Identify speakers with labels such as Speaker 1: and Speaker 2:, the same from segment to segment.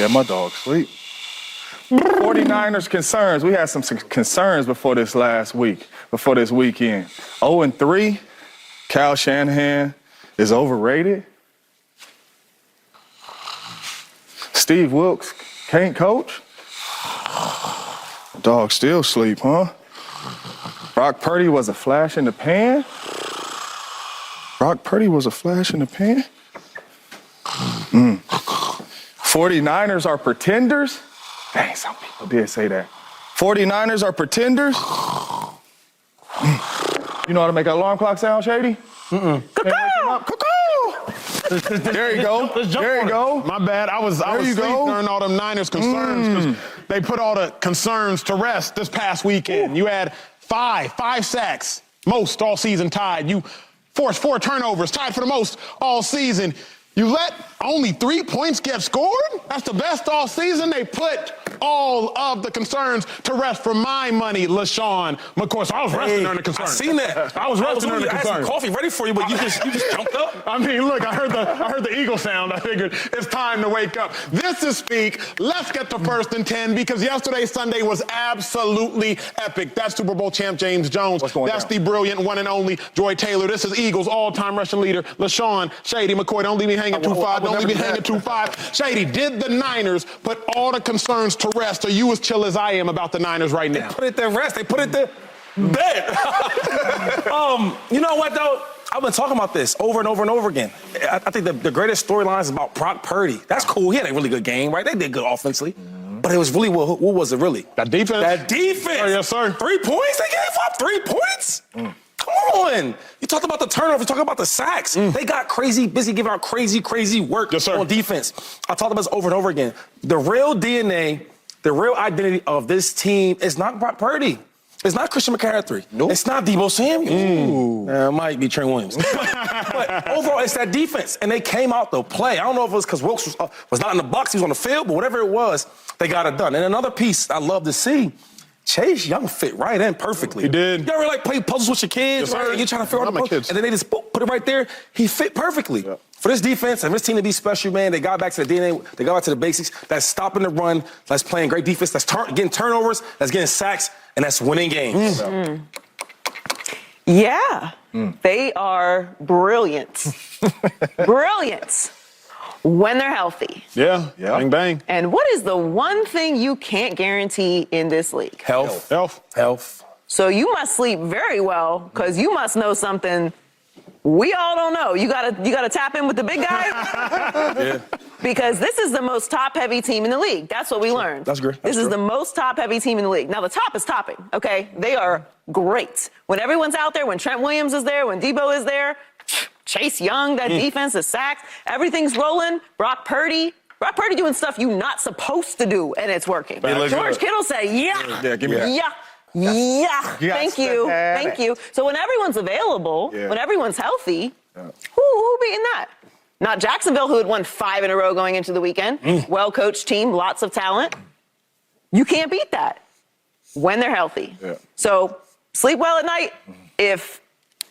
Speaker 1: Yeah, my dog sleep. 49ers concerns. We had some concerns before this weekend. 0-3, Kyle Shanahan is overrated. Steve Wilks can't coach. Dog still sleep, huh? Brock Purdy was a flash in the pan. 49ers are pretenders. Dang, some people did say that. 49ers are pretenders. You know how to make an alarm clock sound, Shady? There you go. There you go.
Speaker 2: My bad. I was asleep during all them Niners concerns because they put all the concerns to rest this past weekend. You had five sacks, most all season tied. You forced 4 turnovers, tied for the most all season. You let only 3 points get scored? That's the best all season. They put all of the concerns to rest for my money, LaShawn McCoy. So I was resting during the concerns.
Speaker 3: I seen that.
Speaker 2: I was resting during the concerns.
Speaker 3: I had some coffee ready for you, but you just jumped up.
Speaker 2: I mean, look, I heard the eagle sound. I figured it's time to wake up. This is Speak. Let's get to 1st and 10 because yesterday, Sunday, was absolutely epic. That's Super Bowl champ James Jones. That's the brilliant one and only Joy Taylor. This is Eagles all-time rushing leader, LaShawn Shady McCoy. Don't leave me hanging 2-5. Don't leave me hanging 2-5. Shady, did the Niners put all the concerns to rest? Are you as chill as I am about the Niners right now?
Speaker 3: They put it to rest. They put it to bed. You know what, though? I've been talking about this over and over and over again. I think the greatest storyline is about Brock Purdy. That's cool. He had a really good game, right? They did good offensively. But it was really, what was it really?
Speaker 2: That defense.
Speaker 3: That defense.
Speaker 2: Oh, yes, sir.
Speaker 3: 3 points? They gave up 3 points? Come on. You talked about the turnover. You talked about the sacks. They got crazy busy giving out crazy work on defense. I talked about this over and over again. The real DNA, the real identity of this team is not Brock Purdy. It's not Christian McCaffrey. Nope. It's not Deebo Samuel. It might be Trent Williams. But overall, it's that defense. And they came out to play. I don't know if it was because Wilkes was not in the box, he was on the field, but whatever it was, they got it done. And another piece I love to see, Chase Young fit right in perfectly.
Speaker 2: He did.
Speaker 3: You ever play puzzles with your kids?
Speaker 2: Yes,
Speaker 3: right? You're trying to figure out the puzzle, and then they just put it right there. He fit perfectly. Yep. For this defense and this team to be special, man, they got back to the DNA. They got back to the basics. That's stopping the run. That's playing great defense. That's getting turnovers. That's getting sacks. And that's winning games.
Speaker 4: Yeah. They are brilliant. Brilliant. When they're healthy.
Speaker 2: Yeah. Bang, bang.
Speaker 4: And what is the one thing you can't guarantee in this league?
Speaker 3: Health.
Speaker 4: So you must sleep very well because you must know something we all don't know. You gotta tap in with the big guys. Because this is the most top-heavy team in the league. That's what we learned.
Speaker 3: That's great.
Speaker 4: This is the most top-heavy team in the league. Now, the top is topping, okay? They are great. When everyone's out there, when Trent Williams is there, when Deebo is there, Chase Young, that defense is sacked. Everything's rolling. Brock Purdy doing stuff you're not supposed to do, and it's working. George Kittle say,
Speaker 1: Yeah, give me that.
Speaker 4: Yeah. Thank you. So when everyone's available, when everyone's healthy, who beating that? Not Jacksonville, who had won 5 in a row going into the weekend. Well-coached team, lots of talent. You can't beat that when they're healthy. So sleep well at night if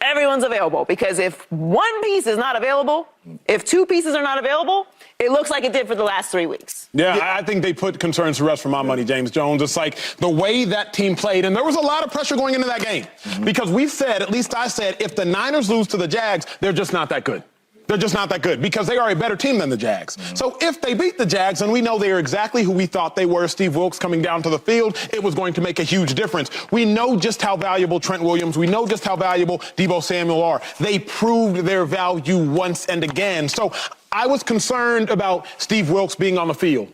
Speaker 4: everyone's available. Because if one piece is not available, if 2 pieces are not available, it looks like it did for the last 3 weeks.
Speaker 2: Yeah, I think they put concerns to rest for my money, James Jones. It's like the way that team played, and there was a lot of pressure going into that game. Because we said, at least I said, if the Niners lose to the Jags, they're just not that good. They're just not that good because they are a better team than the Jags. So if they beat the Jags, and we know they are exactly who we thought they were, Steve Wilks coming down to the field, it was going to make a huge difference. We know just how valuable Trent Williams, we know just how valuable Deebo Samuel are. They proved their value once and again. So I was concerned about Steve Wilks being on the field.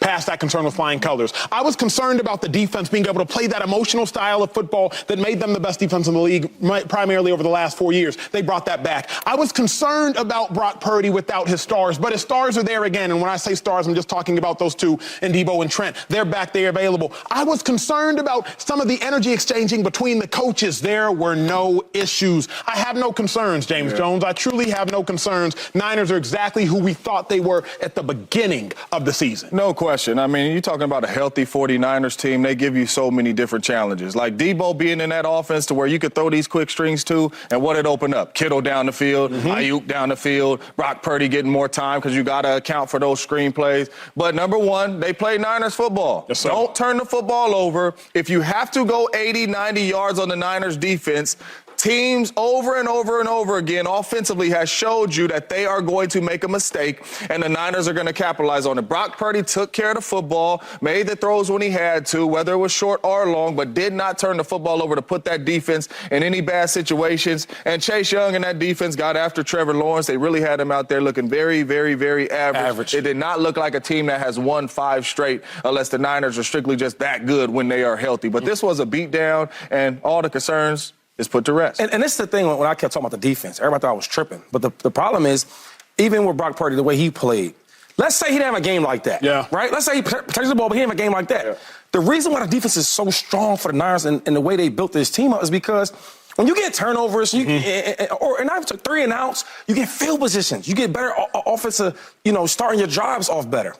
Speaker 2: Past that concern with flying colors. I was concerned about the defense being able to play that emotional style of football that made them the best defense in the league primarily over the last 4 years. They brought that back. I was concerned about Brock Purdy without his stars, but his stars are there again. And when I say stars, I'm just talking about those 2, and Deebo and Trent. They're back, they're available. I was concerned about some of the energy exchanging between the coaches. There were no issues. I have no concerns, James Jones. I truly have no concerns. Niners are exactly who we thought they were at the beginning of the season.
Speaker 1: No question. question. I mean, you're talking about a healthy 49ers team. They give you so many different challenges. Like Debo being in that offense to where you could throw these quick strings to, and what it opened up? Kittle down the field, Ayuk down the field, Brock Purdy getting more time because you got to account for those screen plays. But number one, they play Niners football.
Speaker 2: Yes, sir.
Speaker 1: Don't turn the football over. If you have to go 80, 90 yards on the Niners defense, teams over and over and over again offensively has showed you that they are going to make a mistake, and the Niners are going to capitalize on it. Brock Purdy took care of the football, made the throws when he had to, whether it was short or long, but did not turn the football over to put that defense in any bad situations. And Chase Young and that defense got after Trevor Lawrence. They really had him out there looking very, very, very average. It did not look like a team that has won 5 straight unless the Niners are strictly just that good when they are healthy. But this was a beatdown, and all the concerns is put to rest.
Speaker 3: And this is the thing when I kept talking about the defense. Everybody thought I was tripping. But the problem is, even with Brock Purdy, the way he played, let's say he didn't have a game like that.
Speaker 2: Yeah.
Speaker 3: Right? Let's say he protects the ball, but he didn't have a game like that.
Speaker 1: Yeah.
Speaker 3: The reason why the defense is so strong for the Niners and the way they built this team up is because when you get turnovers, or not even 3 and outs, you get field positions. You get better offensive, starting your drives off better.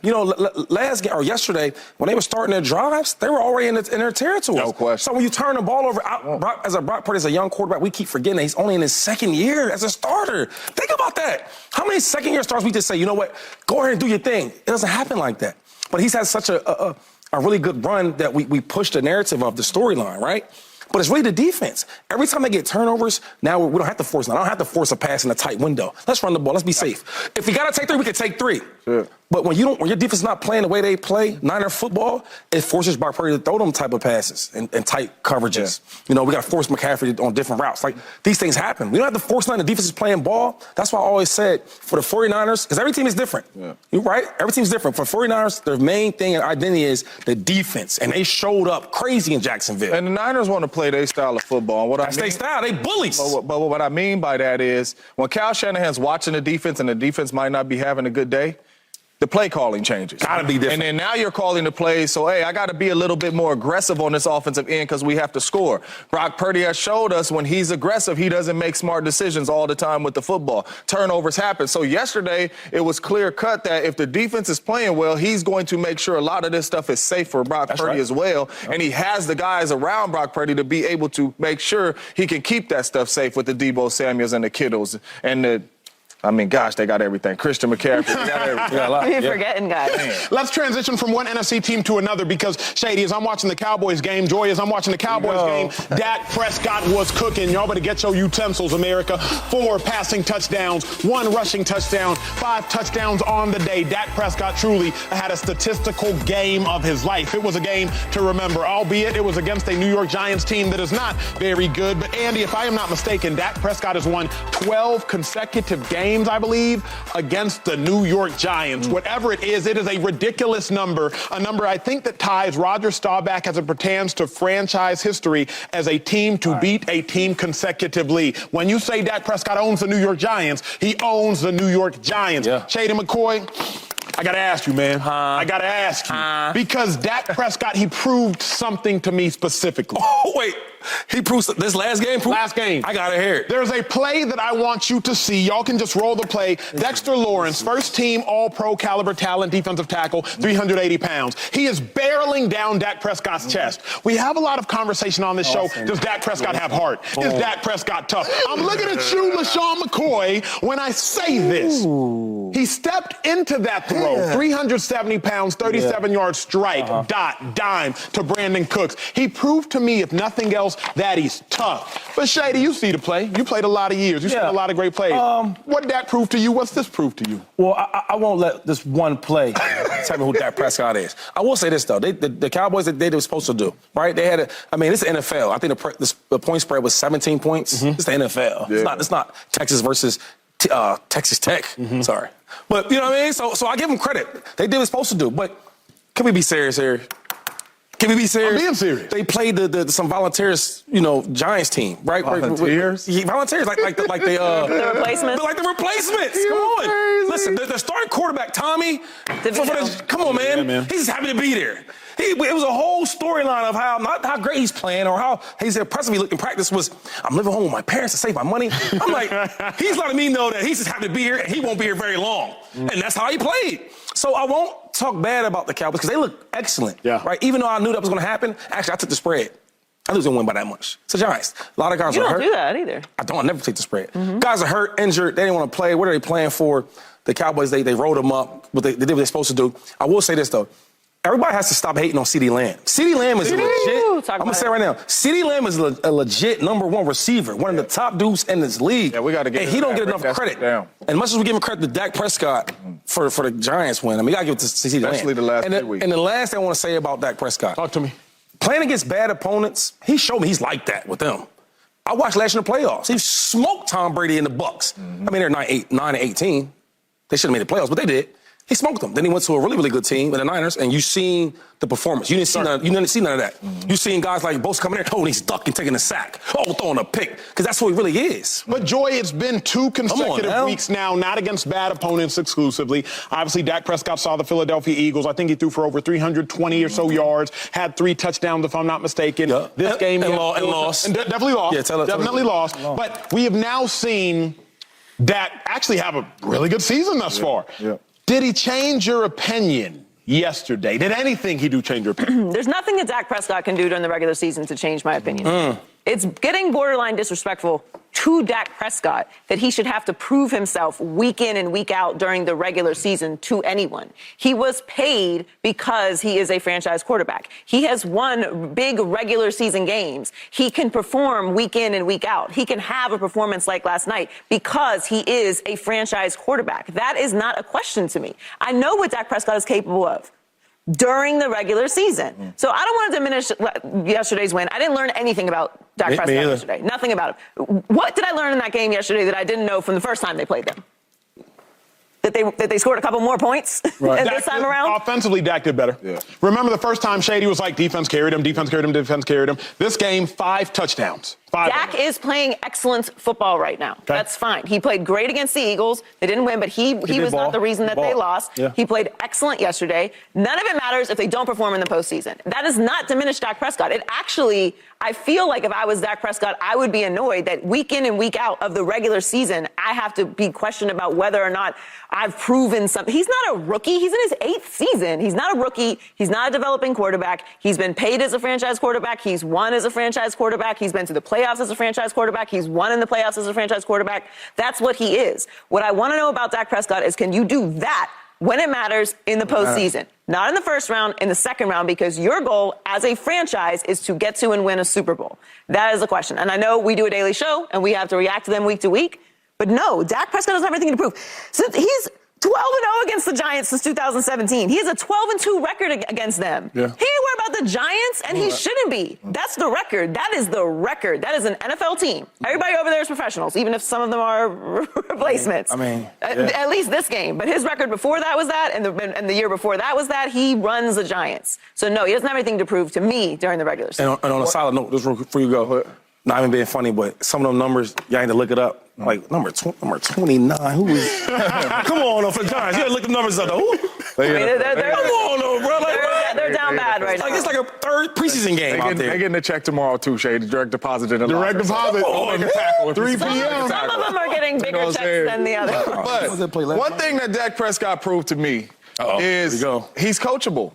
Speaker 3: Last game or yesterday, when they were starting their drives, they were already in their territory.
Speaker 1: No question.
Speaker 3: So when you turn the ball over, Brock Purdy, as a young quarterback, we keep forgetting that he's only in his second year as a starter. Think about that. How many second-year stars we just say, you know what, go ahead and do your thing. It doesn't happen like that. But he's had such a really good run that we push the narrative of the storyline, right? But it's really the defense. Every time they get turnovers, now we don't have to force it. I don't have to force a pass in a tight window. Let's run the ball. Let's be safe. If we got to take 3, we can take 3.
Speaker 1: Sure.
Speaker 3: But when your defense is not playing the way they play Niner football, it forces Brock Purdy to throw them type of passes and tight coverages.
Speaker 1: Yeah.
Speaker 3: We got to force McCaffrey on different routes. Like, these things happen. We don't have to force nothing. The defense is playing ball. That's why I always said for the 49ers, because every team is different.
Speaker 1: Yeah.
Speaker 3: You're right? Every team is different. For 49ers, their main thing and identity is the defense. And they showed up crazy in Jacksonville.
Speaker 1: And the Niners want to play their style of football.
Speaker 3: That's their style. They bullies.
Speaker 1: But what I mean by that is when Kyle Shanahan's watching the defense and the defense might not be having a good day, the play calling changes.
Speaker 3: Gotta be different.
Speaker 1: And then now you're calling the plays, so, hey, I got to be a little bit more aggressive on this offensive end because we have to score. Brock Purdy has showed us when he's aggressive, he doesn't make smart decisions all the time with the football. Turnovers happen. So yesterday, it was clear cut that if the defense is playing well, he's going to make sure a lot of this stuff is safe for Brock Purdy as well. And he has the guys around Brock Purdy to be able to make sure he can keep that stuff safe with the Debo Samuels and the Kittles and the they got everything. Christian McCaffrey, they got everything.
Speaker 4: You're forgetting, guys.
Speaker 2: Let's transition from one NFC team to another because, Shady, as I'm watching the Cowboys game, Joy, as I'm watching the Cowboys game, Dak Prescott was cooking. Y'all better get your utensils, America. 4 passing touchdowns, 1 rushing touchdown, 5 touchdowns on the day. Dak Prescott truly had a statistical game of his life. It was a game to remember, albeit it was against a New York Giants team that is not very good. But, Andy, if I am not mistaken, Dak Prescott has won 12 consecutive games, I believe, against the New York Giants. Whatever it is a ridiculous number, a number I think that ties Roger Staubach as it pertains to franchise history as a team to beat a team consecutively. When you say Dak Prescott owns the New York Giants, he owns the New York Giants. Yeah. Shady McCoy, I got to ask you, man. I got to ask you. Because Dak Prescott, he proved something to me specifically.
Speaker 3: Oh, wait. He proves this last game?
Speaker 2: Last game.
Speaker 3: I got to hear it.
Speaker 2: There's a play that I want you to see. Y'all can just roll the play. Dexter Lawrence, first team all-pro caliber talent, defensive tackle, 380 pounds. He is barreling down Dak Prescott's chest. We have a lot of conversation on this show. Does Dak Prescott have heart? Is Dak Prescott tough? I'm looking at you, LaShawn McCoy, when I say this. He stepped into that throw, 370 pounds, 37-yard strike, dot, dime to Brandon Cooks. He proved to me, if nothing else, that he's tough. But Shady, you see the play. You played a lot of years. You seen a lot of great plays. What did Dak prove to you? What's this prove to you?
Speaker 3: Well, I won't let this one play tell me who Dak Prescott is. I will say this, though. The Cowboys, they were supposed to do, right? They had it's the NFL. I think the point spread was 17 points. It's the NFL. Yeah. It's not Texas versus Texas Tech. Sorry. But, you know what I mean? So I give them credit. They did what they were supposed to do. But can we be serious here? Can we be serious?
Speaker 2: I'm being serious.
Speaker 3: They played some volunteers, Giants team, right?
Speaker 1: Volunteers?
Speaker 3: Volunteers, like the
Speaker 4: The replacements?
Speaker 3: Like the replacements. Come on.
Speaker 1: Crazy.
Speaker 3: Listen, the starting quarterback, Tommy. Come on, man.
Speaker 2: Yeah, man.
Speaker 3: He's just happy to be there. It was a whole storyline of how great he's playing or how he's impressive he looked in practice was, I'm living home with my parents to save my money. I'm like, he's letting me know that he's just happy to be here and he won't be here very long. And that's how he played. So I won't talk bad about the Cowboys because they look excellent.
Speaker 2: Yeah.
Speaker 3: Right? Even though I knew that was going to happen, actually, I took the spread. I knew it was going to win by that much. It's the Giants. A lot of guys are hurt.
Speaker 4: You don't do that either.
Speaker 3: I never take the spread. Guys are hurt, injured. They didn't want to play. What are they playing for? The Cowboys, they rolled them up. They did what they're supposed to do. I will say this, though. Everybody has to stop hating on CeeDee Lamb. CeeDee Lamb is legit. I'm going to say it right now. CeeDee Lamb is a legit number one receiver, one of the top dudes in this league.
Speaker 1: Yeah, we got to get
Speaker 3: And he don't get enough credit.
Speaker 1: Down.
Speaker 3: And much as we give him credit to Dak Prescott for the Giants win, I mean, we got to give it to CeeDee Lamb.
Speaker 1: Especially the last 3 weeks.
Speaker 3: And the last thing I want to say about Dak Prescott.
Speaker 2: Talk to me.
Speaker 3: Playing against bad opponents, he showed me he's like that with them. I watched last year in the playoffs. He smoked Tom Brady in the Bucks. I mean, they're 9-18. They should have made the playoffs, but they did. He smoked them. Then he went to a really, really good team in the Niners, and you seen the performance. You didn't see none of that. You seen guys like Bosa coming in, he's ducking, taking a sack, throwing a pick, because that's what he really is.
Speaker 2: But, Joy, it's been 2 consecutive weeks now, not against bad opponents exclusively. Obviously, Dak Prescott saw the Philadelphia Eagles. I think he threw for over 320 or so yards, had 3 touchdowns, if I'm not mistaken.
Speaker 3: Yeah.
Speaker 2: This game...
Speaker 3: And lost.
Speaker 2: And definitely lost.
Speaker 3: Yeah,
Speaker 2: definitely lost. But we have now seen Dak actually have a really good season thus far.
Speaker 1: Yeah.
Speaker 2: Did he change your opinion yesterday? Did anything he do change your opinion?
Speaker 4: There's nothing that Dak Prescott can do during the regular season to change my opinion. It's getting borderline disrespectful to Dak Prescott that he should have to prove himself week in and week out during the regular season to anyone. He was paid because he is a franchise quarterback. He has won big regular season games. He can perform week in and week out. He can have a performance like last night because he is a franchise quarterback. That is not a question to me. I know what Dak Prescott is capable of during the regular season. So I don't want to diminish yesterday's win. I didn't learn anything about Dak Prescott yesterday. Nothing about it. What did I learn in that game yesterday that I didn't know from the first time they played them? That they scored a couple more points this time around?
Speaker 2: Offensively, Dak did better. Yeah. Remember the first time Shady was like, defense carried him, defense carried him, defense carried him. This game, 5 touchdowns.
Speaker 4: Dak is playing excellent football right now. Okay. That's fine. He played great against the Eagles. They didn't win, but he was not the reason that they lost. Yeah. He played excellent yesterday. None of it matters if they don't perform in the postseason. That does not diminish Dak Prescott. It actually, I feel like if I was Dak Prescott, I would be annoyed that week in and week out of the regular season, I have to be questioned about whether or not I've proven something. He's not a rookie. He's in his 8th season. He's not a rookie. He's not a developing quarterback. He's been paid as a franchise quarterback. He's won as a franchise quarterback. He's been to the playoffs as a franchise quarterback. He's won in the playoffs as a franchise quarterback. That's what he is. What I want to know about Dak Prescott is, can you do that when it matters in the postseason? Not in the first round, in the second round, because your goal as a franchise is to get to and win a Super Bowl. That is the question. And I know we do a daily show and we have to react to them week to week, but no, Dak Prescott doesn't have anything to prove. So he's 12-0 against the Giants since 2017. He has a 12-2 record against them. Yeah. He ain't worried about the Giants, and he shouldn't be. That's the record. That is the record. That is an NFL team. Everybody over there is professionals, even if some of them are replacements. At least this game. But his record before that was that, and the year before that was that. He runs the Giants. So, no, he doesn't have anything to prove to me during the regular season.
Speaker 3: And on a solid note, just before you go, not even being funny, but some of them numbers, y'all need to look it up. Like, number 29, who is... Come on, for the Giants. You got to look the numbers up, though.
Speaker 4: Come on, bro. They're down bad right now.
Speaker 3: It's like a third preseason game out there.
Speaker 1: They're getting a check tomorrow, too, Shay. Direct deposit in the
Speaker 2: Direct deposit. 3 p.m.
Speaker 4: Some of them are getting bigger checks than the others.
Speaker 1: But one thing that Dak Prescott proved to me is he's coachable.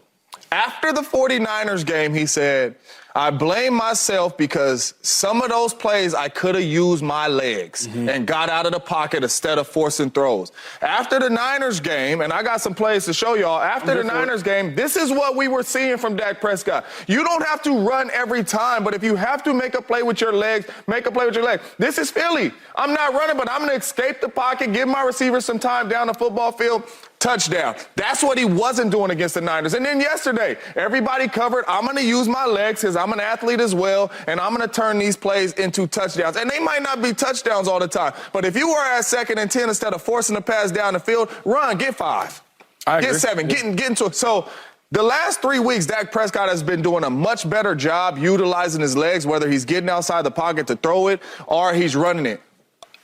Speaker 1: After the 49ers game, he said, I blame myself because some of those plays I could have used my legs and got out of the pocket instead of forcing throws. After the Niners game, and I got some plays to show y'all, after the Niners game, this is what we were seeing from Dak Prescott. You don't have to run every time, but if you have to make a play with your legs, make a play with your legs. This is Philly. I'm not running, but I'm going to escape the pocket, give my receivers some time down the football field. Touchdown. That's what he wasn't doing against the Niners. And then yesterday, everybody covered, I'm going to use my legs because I'm an athlete as well, and I'm going to turn these plays into touchdowns. And they might not be touchdowns all the time, but if you were at 2nd and 10 instead of forcing the pass down the field, run, get 5. Get 7, get into it. So the last 3 weeks, Dak Prescott has been doing a much better job utilizing his legs, whether he's getting outside the pocket to throw it or he's running it.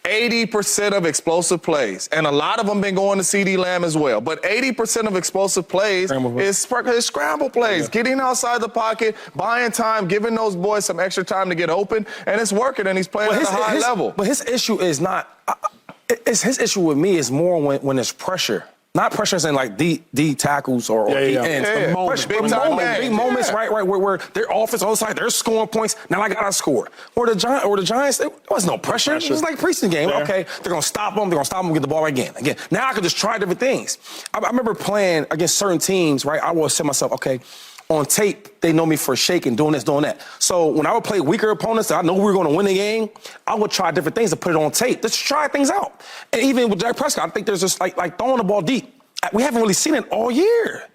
Speaker 1: 80% of explosive plays, and a lot of them been going to CD Lamb as well, but 80% of explosive plays is scramble plays, getting outside the pocket, buying time, giving those boys some extra time to get open, and it's working, and he's playing at a high level.
Speaker 3: But his issue is not his issue with me is more when there's pressure. Not pressure as in like D tackles or ends.
Speaker 1: Yeah.
Speaker 3: Big moments, right, where their offense on the side, they're scoring points. Now I gotta score. Or the Giants, there was no pressure. It was like a preseason game. Yeah. Okay, they're gonna stop them. They're gonna stop them. Get the ball again. Now I can just try different things. I remember playing against certain teams. Right, I would say myself, okay. On tape, they know me for shaking, doing this, doing that. So when I would play weaker opponents that I know we were going to win the game, I would try different things to put it on tape. Just try things out. And even with Dak Prescott, I think there's just like throwing the ball deep. We haven't really seen it all year.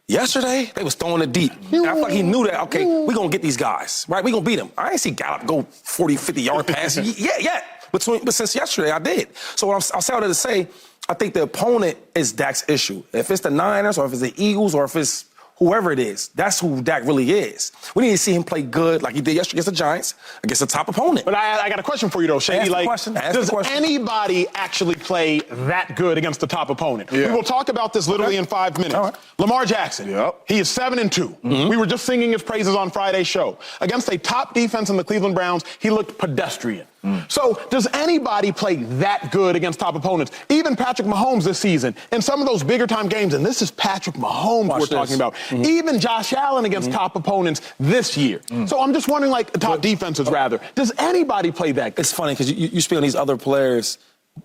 Speaker 3: Yesterday, they was throwing it deep. And I feel like he knew that, okay, we're going to get these guys, right? We're going to beat them. I ain't see Gallup go 40, 50-yard pass yet. But since yesterday, I did. So I'll say all that to say, I think the opponent is Dak's issue. If it's the Niners or if it's the Eagles or if it's whoever it is, that's who Dak really is. We need to see him play good like he did yesterday against the Giants, against a top opponent.
Speaker 2: But I got a question for you, though, Shady. Does
Speaker 3: question.
Speaker 2: Anybody actually play that good against the top opponent? Yeah. We will talk about this literally in 5 minutes.
Speaker 1: Right.
Speaker 2: Lamar Jackson, he is 7-2. Mm-hmm. We were just singing his praises on Friday's show. Against a top defense in the Cleveland Browns, he looked pedestrian. So does anybody play that good against top opponents? Even Patrick Mahomes this season, in some of those bigger time games, and this is Patrick Mahomes talking about, even Josh Allen against top opponents this year. So I'm just wondering, like top defenses rather, does anybody play that good?
Speaker 3: It's funny because you speak on these other players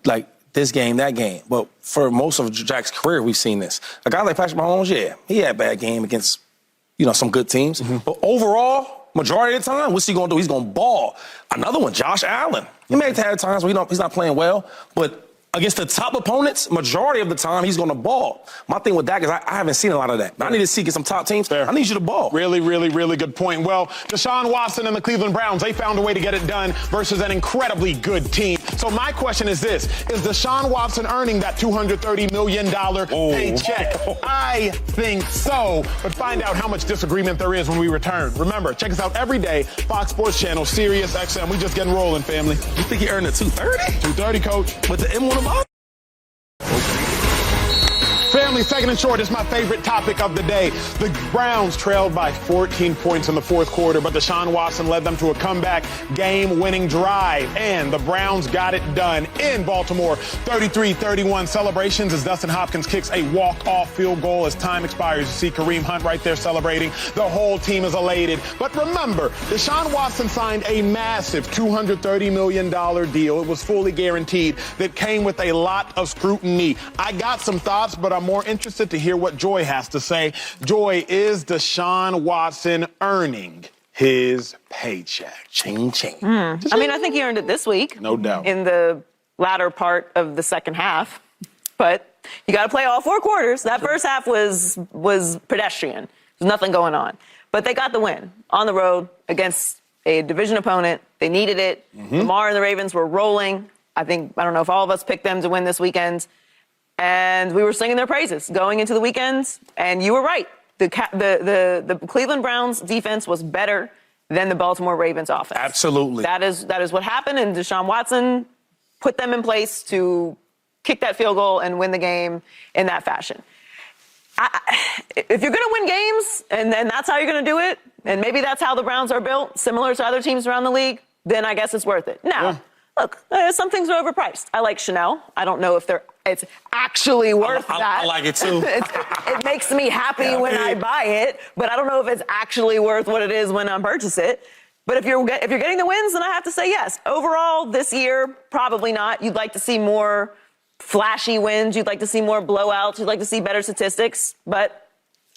Speaker 3: like this game, that game. But for most of Jack's career, we've seen this. A guy like Patrick Mahomes, he had a bad game against, some good teams. But overall, majority of the time, what's he going to do? He's going to ball. Another one, Josh Allen. He may have had times where he's not playing well, but against the top opponents, majority of the time, he's going to ball. My thing with Dak is I haven't seen a lot of that. I need to see some top teams. I need you to ball.
Speaker 2: Really, really, really good point. Well, Deshaun Watson and the Cleveland Browns, they found a way to get it done versus an incredibly good team. So my question is this. Is Deshaun Watson earning that $230 million paycheck? I think so. But find out how much disagreement there is when we return. Remember, check us out every day. Fox Sports Channel, Sirius XM. We just getting rolling, family.
Speaker 3: You think he earned a $230?
Speaker 2: $230, coach.
Speaker 3: With the M1 above?
Speaker 2: Family, second and short is my favorite topic of the day. The Browns trailed by 14 points in the fourth quarter, but Deshaun Watson led them to a comeback game-winning drive, and the Browns got it done in Baltimore. 33-31 celebrations as Dustin Hopkins kicks a walk-off field goal as time expires. You see Kareem Hunt right there celebrating. The whole team is elated. But remember, Deshaun Watson signed a massive $230 million deal. It was fully guaranteed. That came with a lot of scrutiny. I got some thoughts, but I'm more interested to hear what Joy has to say. Joy, is Deshaun Watson earning his paycheck?
Speaker 3: Ching, ching.
Speaker 4: I mean, I think he earned it this week.
Speaker 2: No doubt.
Speaker 4: In the latter part of the second half. But you got to play all 4 quarters. That first half was pedestrian. There's nothing going on. But they got the win on the road against a division opponent. They needed it. Lamar and the Ravens were rolling. I don't know if all of us picked them to win this weekend. And we were singing their praises going into the weekends. And you were right. The Cleveland Browns defense was better than the Baltimore Ravens offense.
Speaker 3: Absolutely.
Speaker 4: That is what happened, and Deshaun Watson put them in place to kick that field goal and win the game in that fashion. If you're going to win games, and then that's how you're going to do it, and maybe that's how the Browns are built, similar to other teams around the league, then I guess it's worth it. Now, look, some things are overpriced. I like Chanel. I don't know if it's actually worth that.
Speaker 3: I like it too.
Speaker 4: It makes me happy when I buy it, but I don't know if it's actually worth what it is when I purchase it. But if you're getting the wins, then I have to say yes. Overall, this year, probably not. You'd like to see more flashy wins. You'd like to see more blowouts. You'd like to see better statistics. But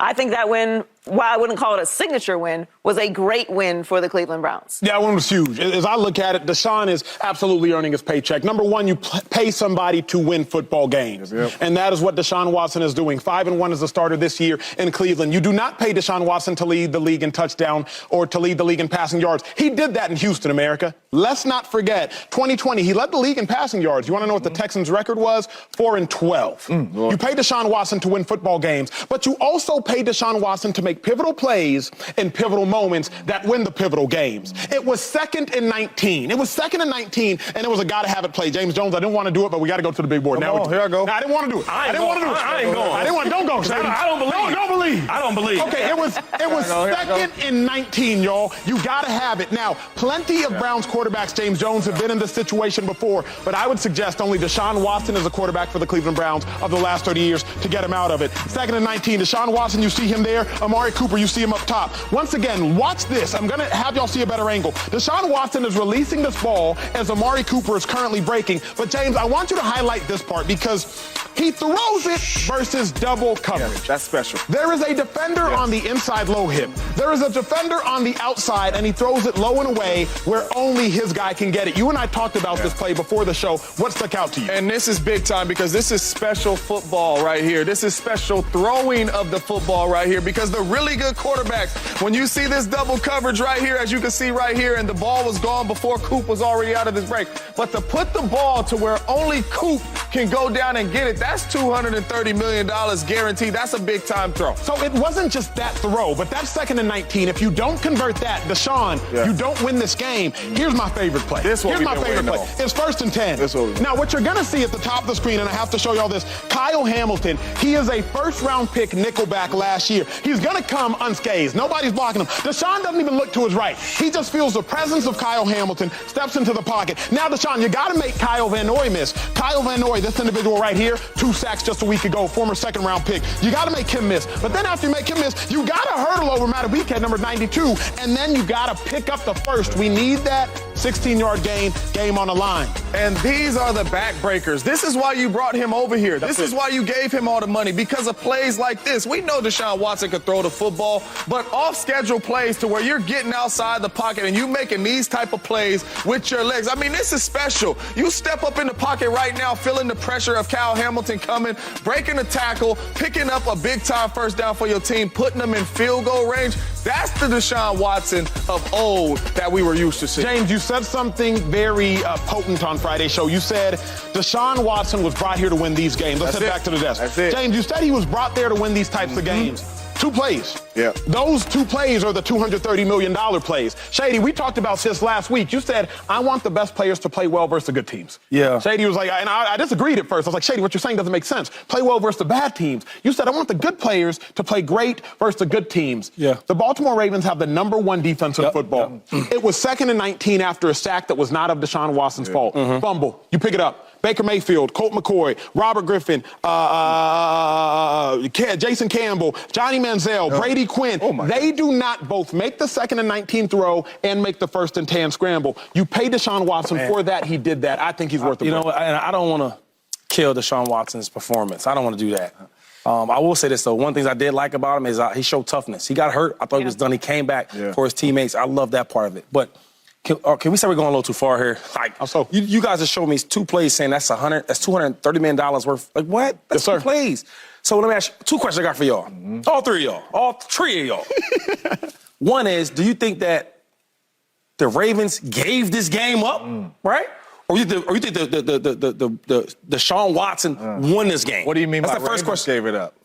Speaker 4: I think that win, while I wouldn't call it a signature win, was a great win for the Cleveland Browns.
Speaker 2: Yeah, that one was huge. As I look at it, Deshaun is absolutely earning his paycheck. Number one, you pay somebody to win football games. And that is what Deshaun Watson is doing. 5-1 as a starter this year in Cleveland. You do not pay Deshaun Watson to lead the league in touchdown or to lead the league in passing yards. He did that in Houston, America. Let's not forget, 2020, he led the league in passing yards. You want to know what the Texans' record was? 4-12. You pay Deshaun Watson to win football games, but you also pay Deshaun Watson to make make pivotal plays in pivotal moments that win the pivotal games. It was 2nd and 19. It was 2nd and 19, and it was a gotta-have-it play. James Jones, I didn't want to do it, but we got to go to the big board.
Speaker 1: Come on, here I go.
Speaker 2: No, I didn't want to do it. I didn't want to do it.
Speaker 3: I ain't going.
Speaker 2: I didn't want. Don't go, Shady.
Speaker 3: I don't believe.
Speaker 2: Don't believe.
Speaker 3: I don't believe.
Speaker 2: Okay, it was 2nd and 19, y'all. You got to have it. Now, plenty of Browns quarterbacks, James Jones, have been in this situation before, but I would suggest only Deshaun Watson is a quarterback for the Cleveland Browns of the last 30 years to get him out of it. 2nd and 19, Deshaun Watson, you see him there. Amari Cooper, you see him up top. Once again, watch this. I'm going to have y'all see a better angle. Deshaun Watson is releasing this ball as Amari Cooper is currently breaking. But, James, I want you to highlight this part because he throws it versus double coverage.
Speaker 1: Yes, that's special.
Speaker 2: There is a defender on the inside low hip. There is a defender on the outside, and he throws it low and away where only his guy can get it. You and I talked about this play before the show. What stuck out to you?
Speaker 1: And this is big time because this is special football right here. This is special throwing of the football right here because the really good quarterbacks, when you see this double coverage right here, as you can see right here, and the ball was gone before Coop was already out of his break. But to put the ball to where only Coop can go down and get it, that's $230 million guaranteed. That's a big time throw.
Speaker 2: So it wasn't just that throw, but that's 2nd and 19. If you don't convert that, Deshaun, you don't win this game. Here's my favorite play. Here's my favorite play. It's 1st and 10. Now, what you're going to see at the top of the screen, and I have to show y'all this, Kyle Hamilton, he is a first-round pick nickelback last year. He's going to come unscathed. Nobody's blocking him. Deshaun doesn't even look to his right. He just feels the presence of Kyle Hamilton, steps into the pocket. Now, Deshaun, you got to make Kyle Van Noy miss. Kyle Van Noy, this individual right here, 2 sacks just a week ago, former 2nd-round pick. You got to make him miss. But then after you make him miss, you got to hurdle over Matabike at number 92, and then you got to pick up the first. We need that 16-yard game on the line.
Speaker 1: And these are the backbreakers. This is why you brought him over here. This is why you gave him all the money, because of plays like this. We know Deshaun Watson could throw the football, but off-schedule plays to where you're getting outside the pocket and you making these type of plays with your legs. I mean, this is special. You step up in the pocket right now, feeling the pressure of Kyle Hamilton coming, breaking a tackle, picking up a big-time first down for your team, putting them in field goal range. That's the Deshaun Watson of old that we were used to seeing.
Speaker 2: James, you said something very potent on Friday's show. You said Deshaun Watson was brought here to win these games. Let's head back to the desk.
Speaker 1: That's it.
Speaker 2: James, you said he was brought there to win these types of games. 2 plays.
Speaker 1: Yeah.
Speaker 2: Those 2 plays are the $230 million plays. Shady, we talked about this last week. You said, I want the best players to play well versus the good teams.
Speaker 1: Yeah.
Speaker 2: Shady was like, and I disagreed at first. I was like, Shady, what you're saying doesn't make sense. Play well versus the bad teams. You said, I want the good players to play great versus the good teams.
Speaker 1: Yeah.
Speaker 2: The Baltimore Ravens have the number 1 defense in football. It was 2nd and 19 after a sack that was not of Deshaun Watson's fault. Fumble. You pick it up. Baker Mayfield, Colt McCoy, Robert Griffin, Jason Campbell, Johnny Manziel, Brady Quinn. They do not both make the 2nd and 19 throw and make the 1st and 10 scramble. You pay Deshaun Watson for that. He did that. I think he's worth the
Speaker 3: You know what? And I don't want to kill Deshaun Watson's performance. I don't want to do that. I will say this, though. One thing I did like about him is he showed toughness. He got hurt. I thought he was done. He came back for his teammates. I love that part of it. But can we say we're going a little too far here? Like, you guys just showed me 2 plays saying that's $230 million worth. Like, what? That's 2 plays. So let me ask you 2 questions I got for y'all. All 3 of y'all. All 3 of y'all. One is, do you think that the Ravens gave this game up, right? Or you think the Deshaun Watson won this game?
Speaker 1: What do you mean
Speaker 3: That's
Speaker 1: by
Speaker 3: the first
Speaker 1: Ravens
Speaker 3: question.
Speaker 1: gave it up?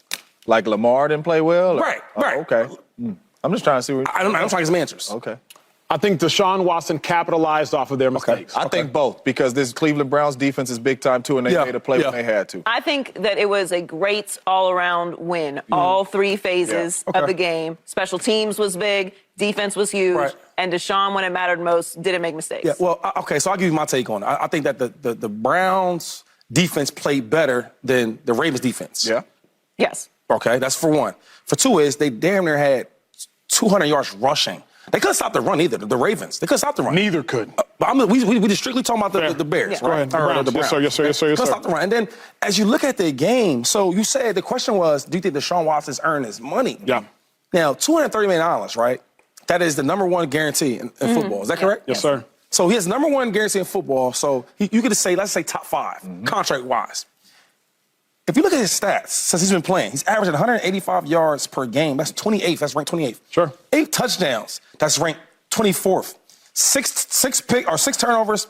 Speaker 1: Like Lamar didn't play well?
Speaker 3: Right.
Speaker 1: Okay. I'm just trying to see what
Speaker 3: I'm trying to get some answers.
Speaker 1: Okay.
Speaker 2: I think Deshaun Watson capitalized off of their mistakes.
Speaker 1: I think both, because this Cleveland Browns defense is big time too, and they made a play when they had to.
Speaker 4: I think that it was a great all-around win. All 3 phases of the game. Special teams was big, defense was huge, and Deshaun, when it mattered most, didn't make mistakes.
Speaker 3: Yeah, well, okay, so I'll give you my take on it. I think that the Browns defense played better than the Ravens defense.
Speaker 1: Yeah.
Speaker 4: Yes.
Speaker 3: Okay, that's for 1. For 2 is they damn near had 200 yards rushing. They couldn't stop the run either, the Ravens. They couldn't stop the run.
Speaker 2: Neither could.
Speaker 3: We just strictly talking about the Bears, right?
Speaker 2: Go ahead. The Browns. Yes, sir.
Speaker 3: Couldn't stop the run. And then as you look at the game, so you said the question was, do you think Deshaun Watson's earned his money?
Speaker 2: Yeah.
Speaker 3: Now, $230 million, right? That is the number 1 guarantee in football. Is that correct?
Speaker 2: Yes, sir.
Speaker 3: So he has number 1 guarantee in football. So you could say, let's say top 5, contract-wise. If you look at his stats since he's been playing, he's averaging 185 yards per game. That's 28th. That's ranked 28th.
Speaker 2: Sure.
Speaker 3: 8 touchdowns. That's ranked 24th. 6 turnovers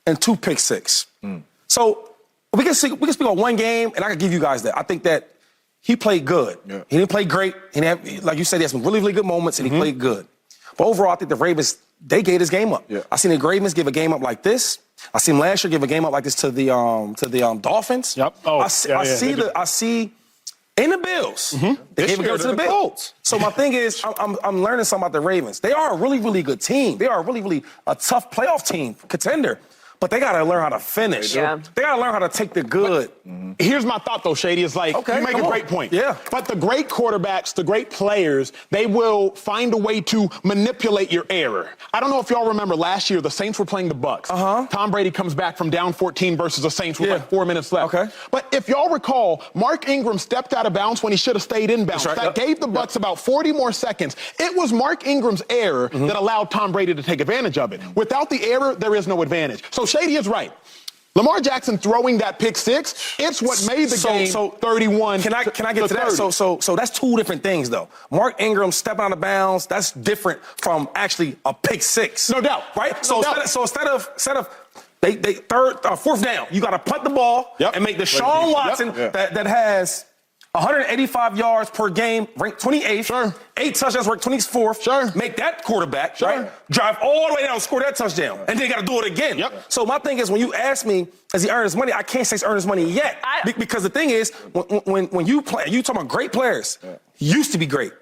Speaker 3: and 2 pick six. So we can speak on 1 game, and I can give you guys that. I think that he played good.
Speaker 1: Yeah.
Speaker 3: He didn't play great. He didn't have, like you said, he had some really, really good moments, and he played good. But overall, I think the Ravens, they gave this game up.
Speaker 1: Yeah.
Speaker 3: I seen the Ravens give a game up like this. I seen last year give a game up like this to the Dolphins.
Speaker 2: Yep. Oh,
Speaker 3: I see in the Bills. They gave a game to the Bills. So my thing is, I'm learning something about the Ravens. They are a really, really good team. They are a really, really a tough playoff team, contender. But they got to learn how to finish.
Speaker 4: Yeah.
Speaker 3: They got to learn how to take the good.
Speaker 2: Here's my thought, though, Shady. It's like,
Speaker 3: Okay,
Speaker 2: you make a
Speaker 3: come
Speaker 2: great
Speaker 3: on.
Speaker 2: point.
Speaker 3: Yeah.
Speaker 2: But the great quarterbacks, the great players, they will find a way to manipulate your error. I don't know if y'all remember last year, the Saints were playing the Bucs. Tom Brady comes back from down 14 versus the Saints with like 4 minutes left.
Speaker 3: Okay.
Speaker 2: But if y'all recall, Mark Ingram stepped out of bounds when he should have stayed in bounds.
Speaker 3: That's right.
Speaker 2: That gave the Bucs about 40 more seconds. It was Mark Ingram's error that allowed Tom Brady to take advantage of it. Without the error, there is no advantage. So Shady is right. Lamar Jackson throwing that pick six, it's what made the game 31.
Speaker 3: Can I get to that? So that's two different things, though. Mark Ingram stepping out of bounds, that's different from actually a pick six.
Speaker 2: No doubt.
Speaker 3: Right?
Speaker 2: No
Speaker 3: So
Speaker 2: doubt.
Speaker 3: instead of fourth down, you got to punt the ball and make Deshaun Watson that has 185 yards per game, ranked 28th.
Speaker 2: Sure.
Speaker 3: 8 touchdowns, ranked 24th.
Speaker 2: Sure.
Speaker 3: Make that quarterback,
Speaker 2: Sure.
Speaker 3: right? Drive all the way down, score that touchdown, and then got to do it again.
Speaker 2: Yep.
Speaker 3: So my thing is, when you ask me, has he earned his money? I can't say he's earned his money yet. Because the thing is, when you play, you talking about great players, he used to be great.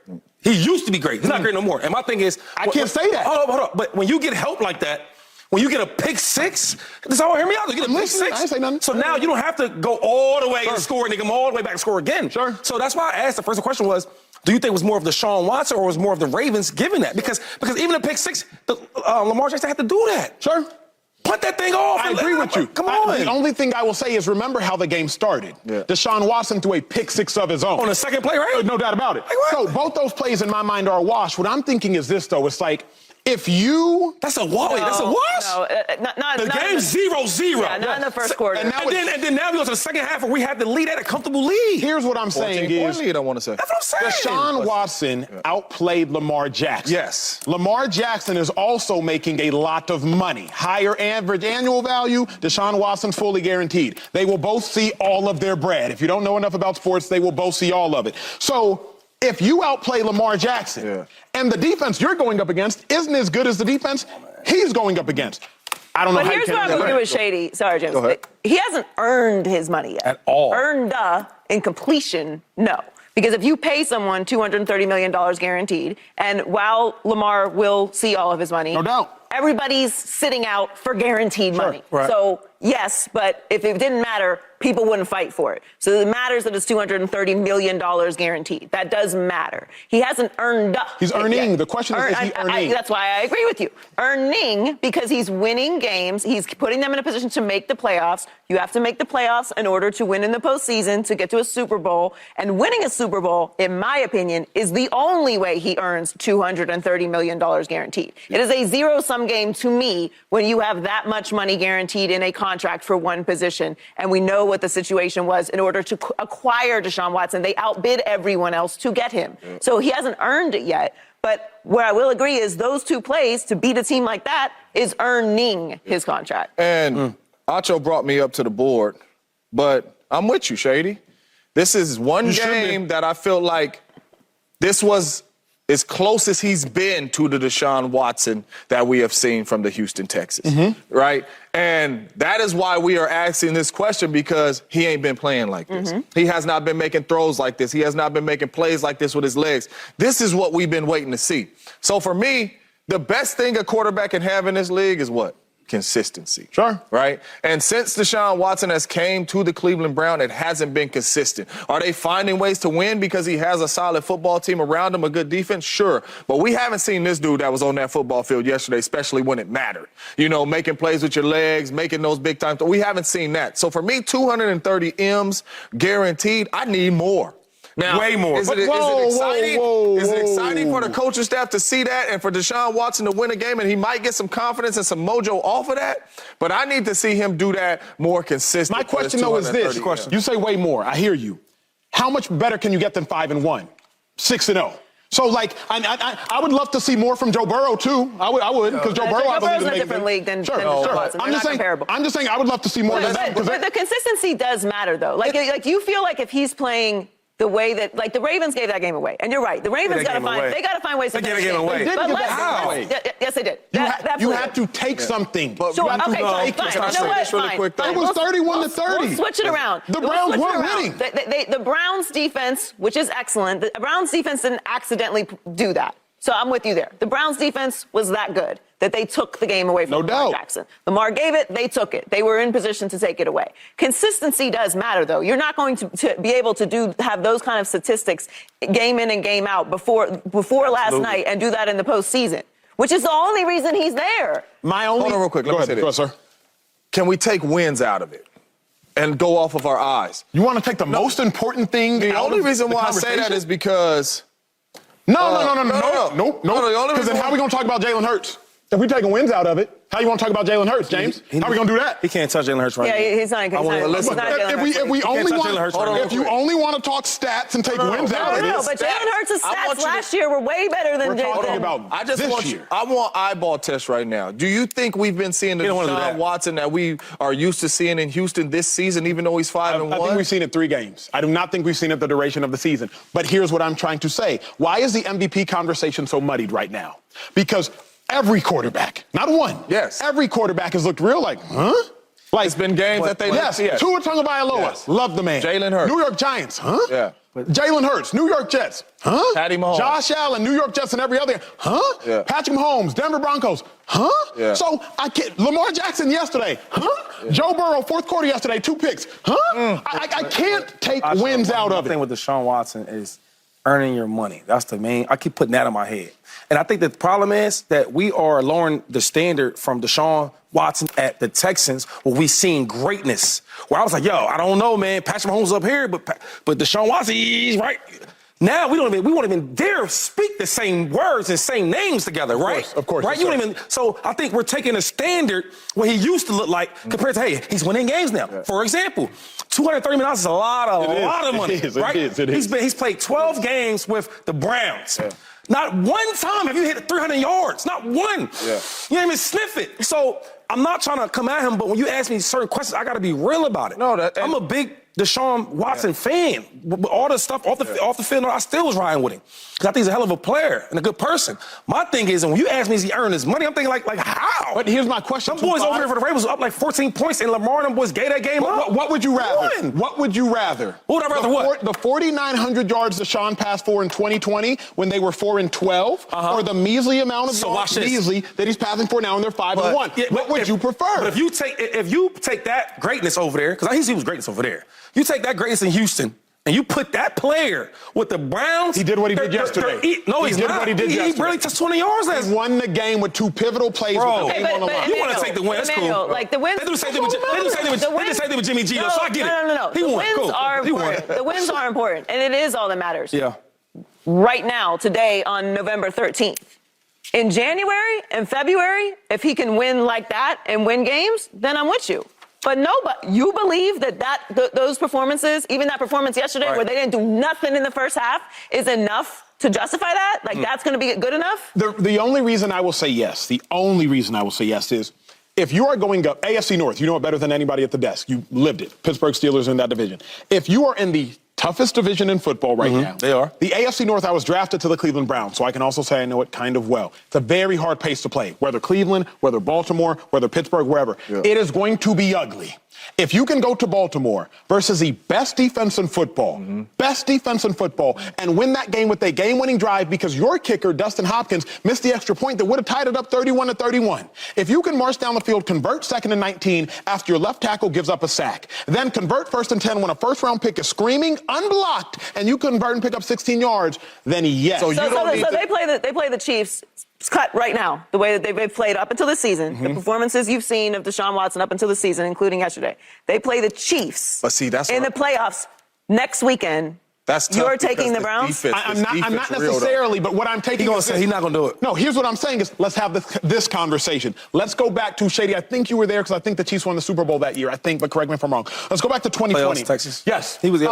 Speaker 3: He used to be great. He's not great no more. And my thing is,
Speaker 2: I can't say that.
Speaker 3: Hold up. But when you get help like that, when you get a pick six, this all hear me out. You get a pick six.
Speaker 2: I ain't say nothing.
Speaker 3: So now you don't have to go all the way and score and then come all the way back and score again.
Speaker 2: Sure.
Speaker 3: So that's why I asked, the first question was, do you think it was more of Deshaun Watson or was more of the Ravens giving that? Because even a pick six, Lamar Jackson had to do that.
Speaker 2: Sure.
Speaker 3: Punt that thing off.
Speaker 2: I agree with you.
Speaker 3: Come on.
Speaker 2: The only thing I will say is remember how the game started.
Speaker 1: Yeah.
Speaker 2: Deshaun Watson threw a pick six of his own.
Speaker 3: On the second play, right?
Speaker 2: No doubt about it.
Speaker 3: Like what?
Speaker 2: So both those plays in my mind are a wash. What I'm thinking is this, though. It's like, if you...
Speaker 3: That's a wash. That's a wash.
Speaker 4: No, not
Speaker 3: The game's 0-0.
Speaker 4: Yeah, not in the first quarter.
Speaker 3: And then now we go to the second half where we have the lead at a comfortable lead.
Speaker 2: Here's what I'm saying is...
Speaker 1: lead, I want to say.
Speaker 3: That's what I'm saying.
Speaker 2: Deshaun Watson outplayed Lamar Jackson.
Speaker 1: Yes.
Speaker 2: Lamar Jackson is also making a lot of money. Higher average annual value, Deshaun Watson fully guaranteed. They will both see all of their bread. If you don't know enough about sports, they will both see all of it. So if you outplay Lamar Jackson and the defense you're going up against isn't as good as the defense he's going up against, I don't know
Speaker 4: But
Speaker 2: how
Speaker 4: here's
Speaker 2: you
Speaker 4: what
Speaker 2: can
Speaker 4: I'm
Speaker 2: do
Speaker 4: going to
Speaker 2: that.
Speaker 4: do with Shady. Sorry, James.
Speaker 1: Go ahead.
Speaker 4: He hasn't earned his money yet.
Speaker 3: At all.
Speaker 4: Earned in completion, no. Because if you pay someone $230 million guaranteed, and while Lamar will see all of his money,
Speaker 2: No doubt.
Speaker 4: everybody's sitting out for guaranteed money.
Speaker 3: right.
Speaker 4: So, yes, but if it didn't matter, people wouldn't fight for it. So it matters that it's $230 million guaranteed. That does matter. He hasn't earned up.
Speaker 2: He's earning.
Speaker 4: yet.
Speaker 2: The question is he earning?
Speaker 4: That's why I agree with you. Earning, because he's winning games. He's putting them in a position to make the playoffs. You have to make the playoffs in order to win in the postseason, to get to a Super Bowl. And winning a Super Bowl, in my opinion, is the only way he earns $230 million guaranteed. It is a zero-sum game to me when you have that much money guaranteed in a contract for one position. And we know what the situation was in order to acquire Deshaun Watson. They outbid everyone else to get him. So he hasn't earned it yet. But where I will agree is those two plays to beat a team like that is earning his contract.
Speaker 1: And Acho brought me up to the board, but I'm with you, Shady. This is one game that I feel like this was as close as he's been to the Deshaun Watson that we have seen from the Houston Texans, right? And that is why we are asking this question, because he ain't been playing like this. He has not been making throws like this. He has not been making plays like this with his legs. This is what we've been waiting to see. So for me, the best thing a quarterback can have in this league is what? Consistency.
Speaker 2: Sure.
Speaker 1: Right? And since Deshaun Watson has came to the Cleveland Browns, it hasn't been consistent. Are they finding ways to win because he has a solid football team around him, a good defense? Sure. But we haven't seen this dude that was on that football field yesterday, especially when it mattered. You know, making plays with your legs, making those big time. We haven't seen that. So for me, 230 M's guaranteed. I need more. Now,
Speaker 3: Way more.
Speaker 1: Is it exciting? Is it exciting for the coaching staff to see that and for Deshaun Watson to win a game, and he might get some confidence and some mojo off of that? But I need to see him do that more consistent.
Speaker 2: My question, though, is this. You say way more. I hear you. How much better can you get than 5-1? 6-0. So, like, I would love to see more from Joe Burrow, too. I would, because Joe Burrow, I believe,
Speaker 4: Burrow's in a different league than Watson.
Speaker 2: I'm just saying,
Speaker 4: comparable.
Speaker 2: I'm just saying I would love to see more than that.
Speaker 4: But the consistency does matter, though. Like you feel like if he's playing the way that, like, the Ravens gave that game away. And you're right. The Ravens got to find, they got to find ways to
Speaker 3: They gave
Speaker 4: finish
Speaker 3: the game away.
Speaker 2: They did
Speaker 4: But
Speaker 2: give
Speaker 4: let's-
Speaker 2: that
Speaker 4: let's-
Speaker 2: away.
Speaker 4: Yes, they did.
Speaker 2: You had to take something.
Speaker 1: But
Speaker 4: Sure,
Speaker 1: you have to
Speaker 4: okay, fine,
Speaker 1: take
Speaker 4: fine.
Speaker 1: it.
Speaker 4: You know
Speaker 1: Especially
Speaker 4: what?
Speaker 1: this really
Speaker 4: Fine,
Speaker 1: quick
Speaker 4: fine.
Speaker 1: thing.
Speaker 2: It was 31 to
Speaker 4: We'll
Speaker 2: 30.
Speaker 4: switch it around.
Speaker 2: The
Speaker 4: We'll
Speaker 2: Browns
Speaker 4: switch it
Speaker 2: weren't
Speaker 4: around.
Speaker 2: winning.
Speaker 4: The Browns defense, which is excellent, the Browns defense didn't accidentally do that. So I'm with you there. The Browns defense was that good that they took the game away from Lamar Jackson. Lamar gave it, they took it. They were in position to take it away. Consistency does matter, though. You're not going to be able to have those kind of statistics game in and game out before last night and do that in the postseason, which is the only reason he's there.
Speaker 1: Hold on real quick. Let me say this.
Speaker 2: Go ahead, sir.
Speaker 1: Can we take wins out of it and go off of our eyes?
Speaker 2: You want to take the most important thing
Speaker 1: The
Speaker 2: out
Speaker 1: only
Speaker 2: of
Speaker 1: reason
Speaker 2: the
Speaker 1: why I say that
Speaker 2: conversation?
Speaker 1: is because
Speaker 2: No.
Speaker 1: No, the only
Speaker 2: Because then
Speaker 1: reason
Speaker 2: how are we going to talk about Jalen Hurts? If we're taking wins out of it, how you want to talk about Jalen Hurts, James? How are we going to do that?
Speaker 3: He can't touch Jalen Hurts right now.
Speaker 4: Yeah, he's not. He's not
Speaker 3: listen,
Speaker 4: Jalen Hurts.
Speaker 2: If we only
Speaker 3: touch Jalen Hurts right now.
Speaker 2: if you only want to talk stats and take wins out of it,
Speaker 4: No, but Jalen Hurts'
Speaker 1: I want
Speaker 4: stats
Speaker 1: you to-
Speaker 4: last year were way better than
Speaker 2: we're talking
Speaker 4: Jalen.
Speaker 2: about
Speaker 1: I just
Speaker 2: this
Speaker 1: want
Speaker 2: year.
Speaker 1: I want eyeball tests right now. Do you think we've been seeing the
Speaker 3: don't wanna do
Speaker 1: Deshaun
Speaker 3: that.
Speaker 1: Watson that we are used to seeing in Houston this season, even though he's 5-1?
Speaker 2: I think we've seen it 3 games. I do not think we've seen it the duration of the season. But here's what I'm trying to say. Why is the MVP conversation so muddied right now? Because every quarterback, not one, every quarterback has looked real like, huh? Like,
Speaker 1: It's been games that they
Speaker 2: yes,
Speaker 1: yes.
Speaker 2: Tua Tagovailoa,
Speaker 1: Yes.
Speaker 2: love the man.
Speaker 1: Jalen Hurts.
Speaker 2: New York Giants, huh?
Speaker 1: Yeah.
Speaker 2: Jalen Hurts, New York Jets, huh?
Speaker 1: Patty Mahomes.
Speaker 2: Josh Allen, New York Jets, and every other, huh?
Speaker 1: Yeah.
Speaker 2: Patrick Mahomes, Denver Broncos, huh?
Speaker 1: Yeah.
Speaker 2: So I can't. Lamar Jackson yesterday, huh? Yeah. Joe Burrow, 4th quarter yesterday, 2 picks, huh? I can't take wins out of
Speaker 3: The thing
Speaker 2: it.
Speaker 3: with Deshaun Watson is earning your money. That's the main. I keep putting that in my head. And I think the problem is that we are lowering the standard from Deshaun Watson at the Texans, where we seen greatness. Where I was like, yo, I don't know, man. Patrick Mahomes up here, but Deshaun Watson, he's right. Now we won't even dare speak the same words and same names together, right?
Speaker 2: Of course.
Speaker 3: Right?
Speaker 2: Yes,
Speaker 3: You don't
Speaker 2: sir.
Speaker 3: even. So I think we're taking a standard what he used to look like compared to, hey, he's winning games now. For example, $230 million is a lot of money,
Speaker 2: It is.
Speaker 3: right?
Speaker 2: It is.
Speaker 3: He's played 12 games with the Browns. Not one time have you hit 300 yards. Not one.
Speaker 1: Yeah.
Speaker 3: You didn't even sniff it. So I'm not trying to come at him, but when you ask me certain questions, I got to be real about it.
Speaker 1: No,
Speaker 3: I'm a big Deshaun Watson fan. With all the stuff off the field, I still was riding with him. Because I think he's a hell of a player and a good person. My thing is, and when you ask me, is he earned his money? I'm thinking like how?
Speaker 2: But here's my question.
Speaker 3: Some boys over here for the Ravens was up like 14 points, and Lamar and them boys gave that game up.
Speaker 2: What would you rather?
Speaker 3: Won.
Speaker 2: What would you rather?
Speaker 3: What would I rather what?
Speaker 2: The 4,900 yards Deshaun passed for in 2020 when they were 4-12, or the measly amount of
Speaker 3: So
Speaker 2: yards
Speaker 3: watch this.
Speaker 2: measly that he's passing for now and they're 5-1.
Speaker 3: Yeah,
Speaker 2: what would you prefer?
Speaker 3: But if you take that greatness over there, because he was greatness over there, you take that greatness in Houston and you put that player with the Browns.
Speaker 2: He did what he did yesterday.
Speaker 3: No,
Speaker 2: He
Speaker 3: he's
Speaker 2: did
Speaker 3: not.
Speaker 2: what he did
Speaker 3: He
Speaker 2: yesterday.
Speaker 3: barely touched 20 yards last.
Speaker 2: He won the game with 2 pivotal plays
Speaker 3: Bro.
Speaker 2: with the game on the line.
Speaker 3: You want to take the win? That's
Speaker 4: Emmanuel,
Speaker 3: cool.
Speaker 4: like the wins.
Speaker 3: They do the same thing with Jimmy G. though, so I get it.
Speaker 4: No.
Speaker 3: He
Speaker 4: The
Speaker 3: won.
Speaker 4: wins
Speaker 3: Cool.
Speaker 4: are
Speaker 3: He won.
Speaker 4: important. The wins are important, and it is all that matters.
Speaker 3: Yeah.
Speaker 4: Right now, today, on November 13th. In January and February, if he can win like that and win games, then I'm with you. But you believe that those performances, even that performance yesterday where they didn't do nothing in the first half, is enough to justify that? Like, that's going to be good enough?
Speaker 2: The only reason I will say yes, is if you are going up, AFC North, you know it better than anybody at the desk. You lived it. Pittsburgh Steelers in that division. If you are in the toughest division in football right now.
Speaker 3: They are.
Speaker 2: The AFC North, I was drafted to the Cleveland Browns, so I can also say I know it kind of well. It's a very hard pace to play, whether Cleveland, whether Baltimore, whether Pittsburgh, wherever. Yeah. It is going to be ugly. If you can go to Baltimore versus the best defense in football, and win that game with a game-winning drive because your kicker, Dustin Hopkins, missed the extra point that would have tied it up 31-31. If you can march down the field, convert 2nd and 19 after your left tackle gives up a sack, then convert 1st and 10 when a first-round pick is screaming unblocked, and you convert and pick up 16 yards, then yes.
Speaker 4: So they play the Chiefs. It's cut right now, the way that they've played up until this season, the performances you've seen of Deshaun Watson up until the season, including yesterday. They play the Chiefs in the playoffs next weekend.
Speaker 1: That's tough.
Speaker 4: You're taking the Browns?
Speaker 2: I'm not necessarily, but what I'm taking
Speaker 3: He's not going to do it.
Speaker 2: No, here's what I'm saying is let's have this conversation. Let's go back to Shady. I think you were there because I think the Chiefs won the Super Bowl that year. I think, but correct me if I'm wrong. Let's go back to 2020.
Speaker 3: Playoffs, Texas.
Speaker 2: Yes.
Speaker 3: He was there.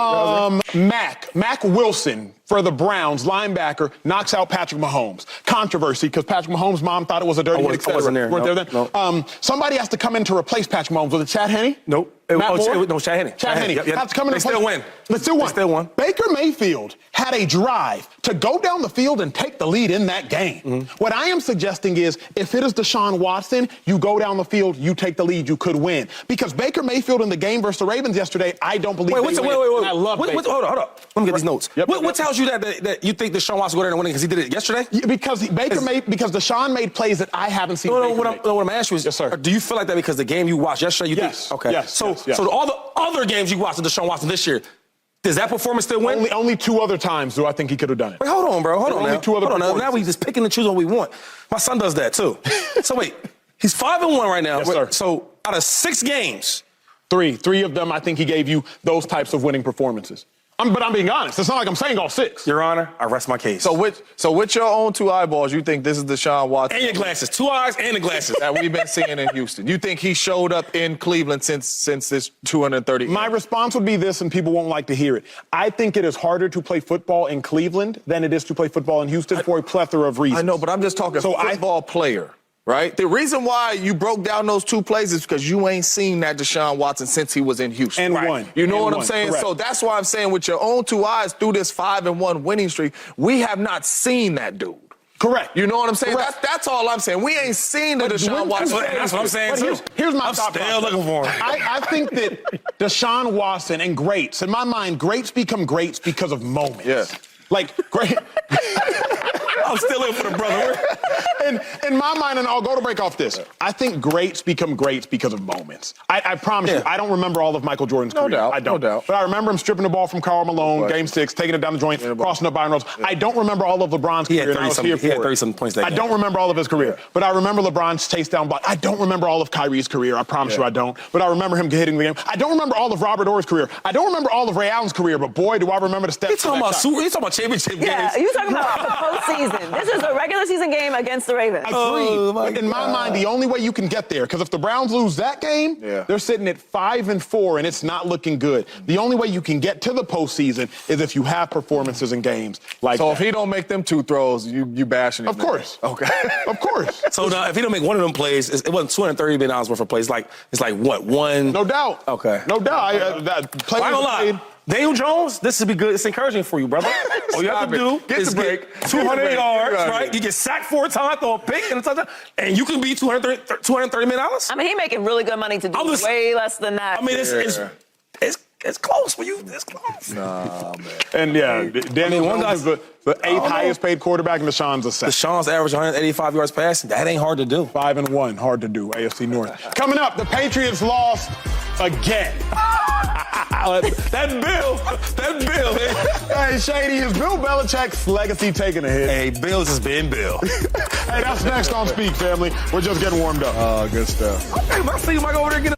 Speaker 2: Mac Wilson for the Browns, linebacker, knocks out Patrick Mahomes. Controversy because Patrick Mahomes' mom thought it was a dirty hit, et cetera.
Speaker 3: I wasn't there.
Speaker 2: Weren't
Speaker 3: No,
Speaker 2: there then?
Speaker 3: no.
Speaker 2: Somebody has to come in to replace Patrick Mahomes. Was it Chad Henne?
Speaker 3: Nope. Shanahan.
Speaker 2: Chad Henne.
Speaker 3: Yep.
Speaker 2: That's coming.
Speaker 3: They still win.
Speaker 2: They still won.
Speaker 3: They still won.
Speaker 2: Baker Mayfield had a drive to go down the field and take the lead in that game.
Speaker 3: Mm-hmm.
Speaker 2: What I am suggesting is, if it is Deshaun Watson, you go down the field, you take the lead, you could win. Because Baker Mayfield in the game versus the Ravens yesterday, I don't believe
Speaker 3: Wait.
Speaker 2: I love Baker.
Speaker 3: Hold on. Let me get these notes.
Speaker 2: Yep.
Speaker 3: What tells you that you think Deshaun Watson will go there and win because he did it yesterday?
Speaker 2: Yeah, because Deshaun made plays that I haven't seen.
Speaker 3: What I'm asking you is,
Speaker 2: yes, sir.
Speaker 3: Do you feel like that because the game you watched yesterday?
Speaker 2: Yes.
Speaker 3: Okay.
Speaker 2: Yes.
Speaker 3: So
Speaker 2: yes.
Speaker 3: all the other games you watched with Deshaun Watson this year, does that performance still win?
Speaker 2: Only 2 other times do I think he could have done it.
Speaker 3: Wait, hold on, bro. Hold on.
Speaker 2: Only
Speaker 3: Now.
Speaker 2: 2 other
Speaker 3: Hold on. Now we just picking and choosing what we want. My son does that too. So wait, he's 5-1 right now.
Speaker 2: Yes, sir.
Speaker 3: So out of 6 games,
Speaker 2: 3 of them, I think he gave you those types of winning performances. But I'm being honest. It's not like I'm saying all 6.
Speaker 3: Your Honor, I rest my case.
Speaker 1: So with your own 2 eyeballs, you think this is Deshaun Watson?
Speaker 3: And your glasses. 2 eyes and the glasses.
Speaker 1: That we've been seeing in Houston. You think he showed up in Cleveland since this 230?
Speaker 2: My response would be this, and people won't like to hear it. I think it is harder to play football in Cleveland than it is to play football in Houston for a plethora of reasons.
Speaker 1: I know, but I'm just talking football player. Right? The reason why you broke down those 2 plays is because you ain't seen that Deshaun Watson since he was in Houston.
Speaker 2: And
Speaker 1: right?
Speaker 2: won.
Speaker 1: You know
Speaker 2: and
Speaker 1: what
Speaker 2: won.
Speaker 1: I'm saying?
Speaker 2: Correct.
Speaker 1: So that's why I'm saying with your own 2 eyes through this 5-1 winning streak, we have not seen that dude.
Speaker 2: Correct.
Speaker 1: You know what I'm saying?
Speaker 2: Correct.
Speaker 1: That's all I'm saying. We ain't seen the Deshaun Watson.
Speaker 3: That's what I'm saying, too.
Speaker 2: Here's my
Speaker 3: I'm
Speaker 2: thought
Speaker 3: still
Speaker 2: process.
Speaker 3: looking for him.
Speaker 2: I think that Deshaun Watson and greats, in my mind, greats become greats because of moments.
Speaker 1: Yeah.
Speaker 2: Like, great.
Speaker 3: I'm still in for the brother.
Speaker 2: And in my mind, and I'll go to break off this, I think greats become greats because of moments. I promise you, I don't remember all of Michael Jordan's career.
Speaker 1: doubt,
Speaker 2: I don't.
Speaker 1: no doubt.
Speaker 2: But I remember him stripping the ball from Karl Malone, Game 6, taking it down the joint, crossing up Byron Rose. I don't remember all of LeBron's
Speaker 3: He had
Speaker 2: career. and I was here
Speaker 3: 30-something
Speaker 2: for it.
Speaker 3: points that
Speaker 2: I
Speaker 3: game.
Speaker 2: don't remember all of his career. But I remember LeBron's chase down block. I don't remember all of Kyrie's career. I promise you I don't. But I remember him hitting the game. I don't remember all of Robert Orr's career. I don't remember all of Ray Allen's career, but boy, do I remember the steps.
Speaker 3: You talking about championship games?
Speaker 4: Yeah, you talking about the postseason. This is a regular season game against the Ravens.
Speaker 2: Agreed. In my mind, the only way you can get there, because if the Browns lose that game, they're sitting at 5-4, and it's not looking good. The only way you can get to the postseason is if you have performances in games like that.
Speaker 1: So if he don't make them 2 throws, you bashing him.
Speaker 2: Of course.
Speaker 1: Okay.
Speaker 2: Of course.
Speaker 3: So now, if he don't make one of them plays, it wasn't $230 million worth of plays. It's like what, one?
Speaker 2: No doubt.
Speaker 3: Okay.
Speaker 2: No doubt.
Speaker 3: I ain't gonna lie. Daniel Jones, this would be good. It's encourring for you, brother. All you have to do is get 200 yards, right? You get sacked 4 times, throw a pick and a touchdown, and you can be $230 million.
Speaker 4: I mean, he's making really good money to do way less than that.
Speaker 3: I mean, it's close for you. It's close.
Speaker 1: Nah, man.
Speaker 2: And Daniel Jones is the 8th highest paid quarterback, and Deshaun's the 2nd.
Speaker 3: Deshaun's average 185 yards passing. That ain't hard to do.
Speaker 2: 5-1, hard to do. AFC North. Coming up, the Patriots lost again.
Speaker 3: That Bill.
Speaker 2: Hey, Shady, is Bill Belichick's legacy taking a hit?
Speaker 3: Hey, Bill's just being Bill.
Speaker 2: Hey, that's next on Speak, family. We're just getting warmed up.
Speaker 1: Oh, good stuff.
Speaker 3: Okay, I see you might go over there and get a...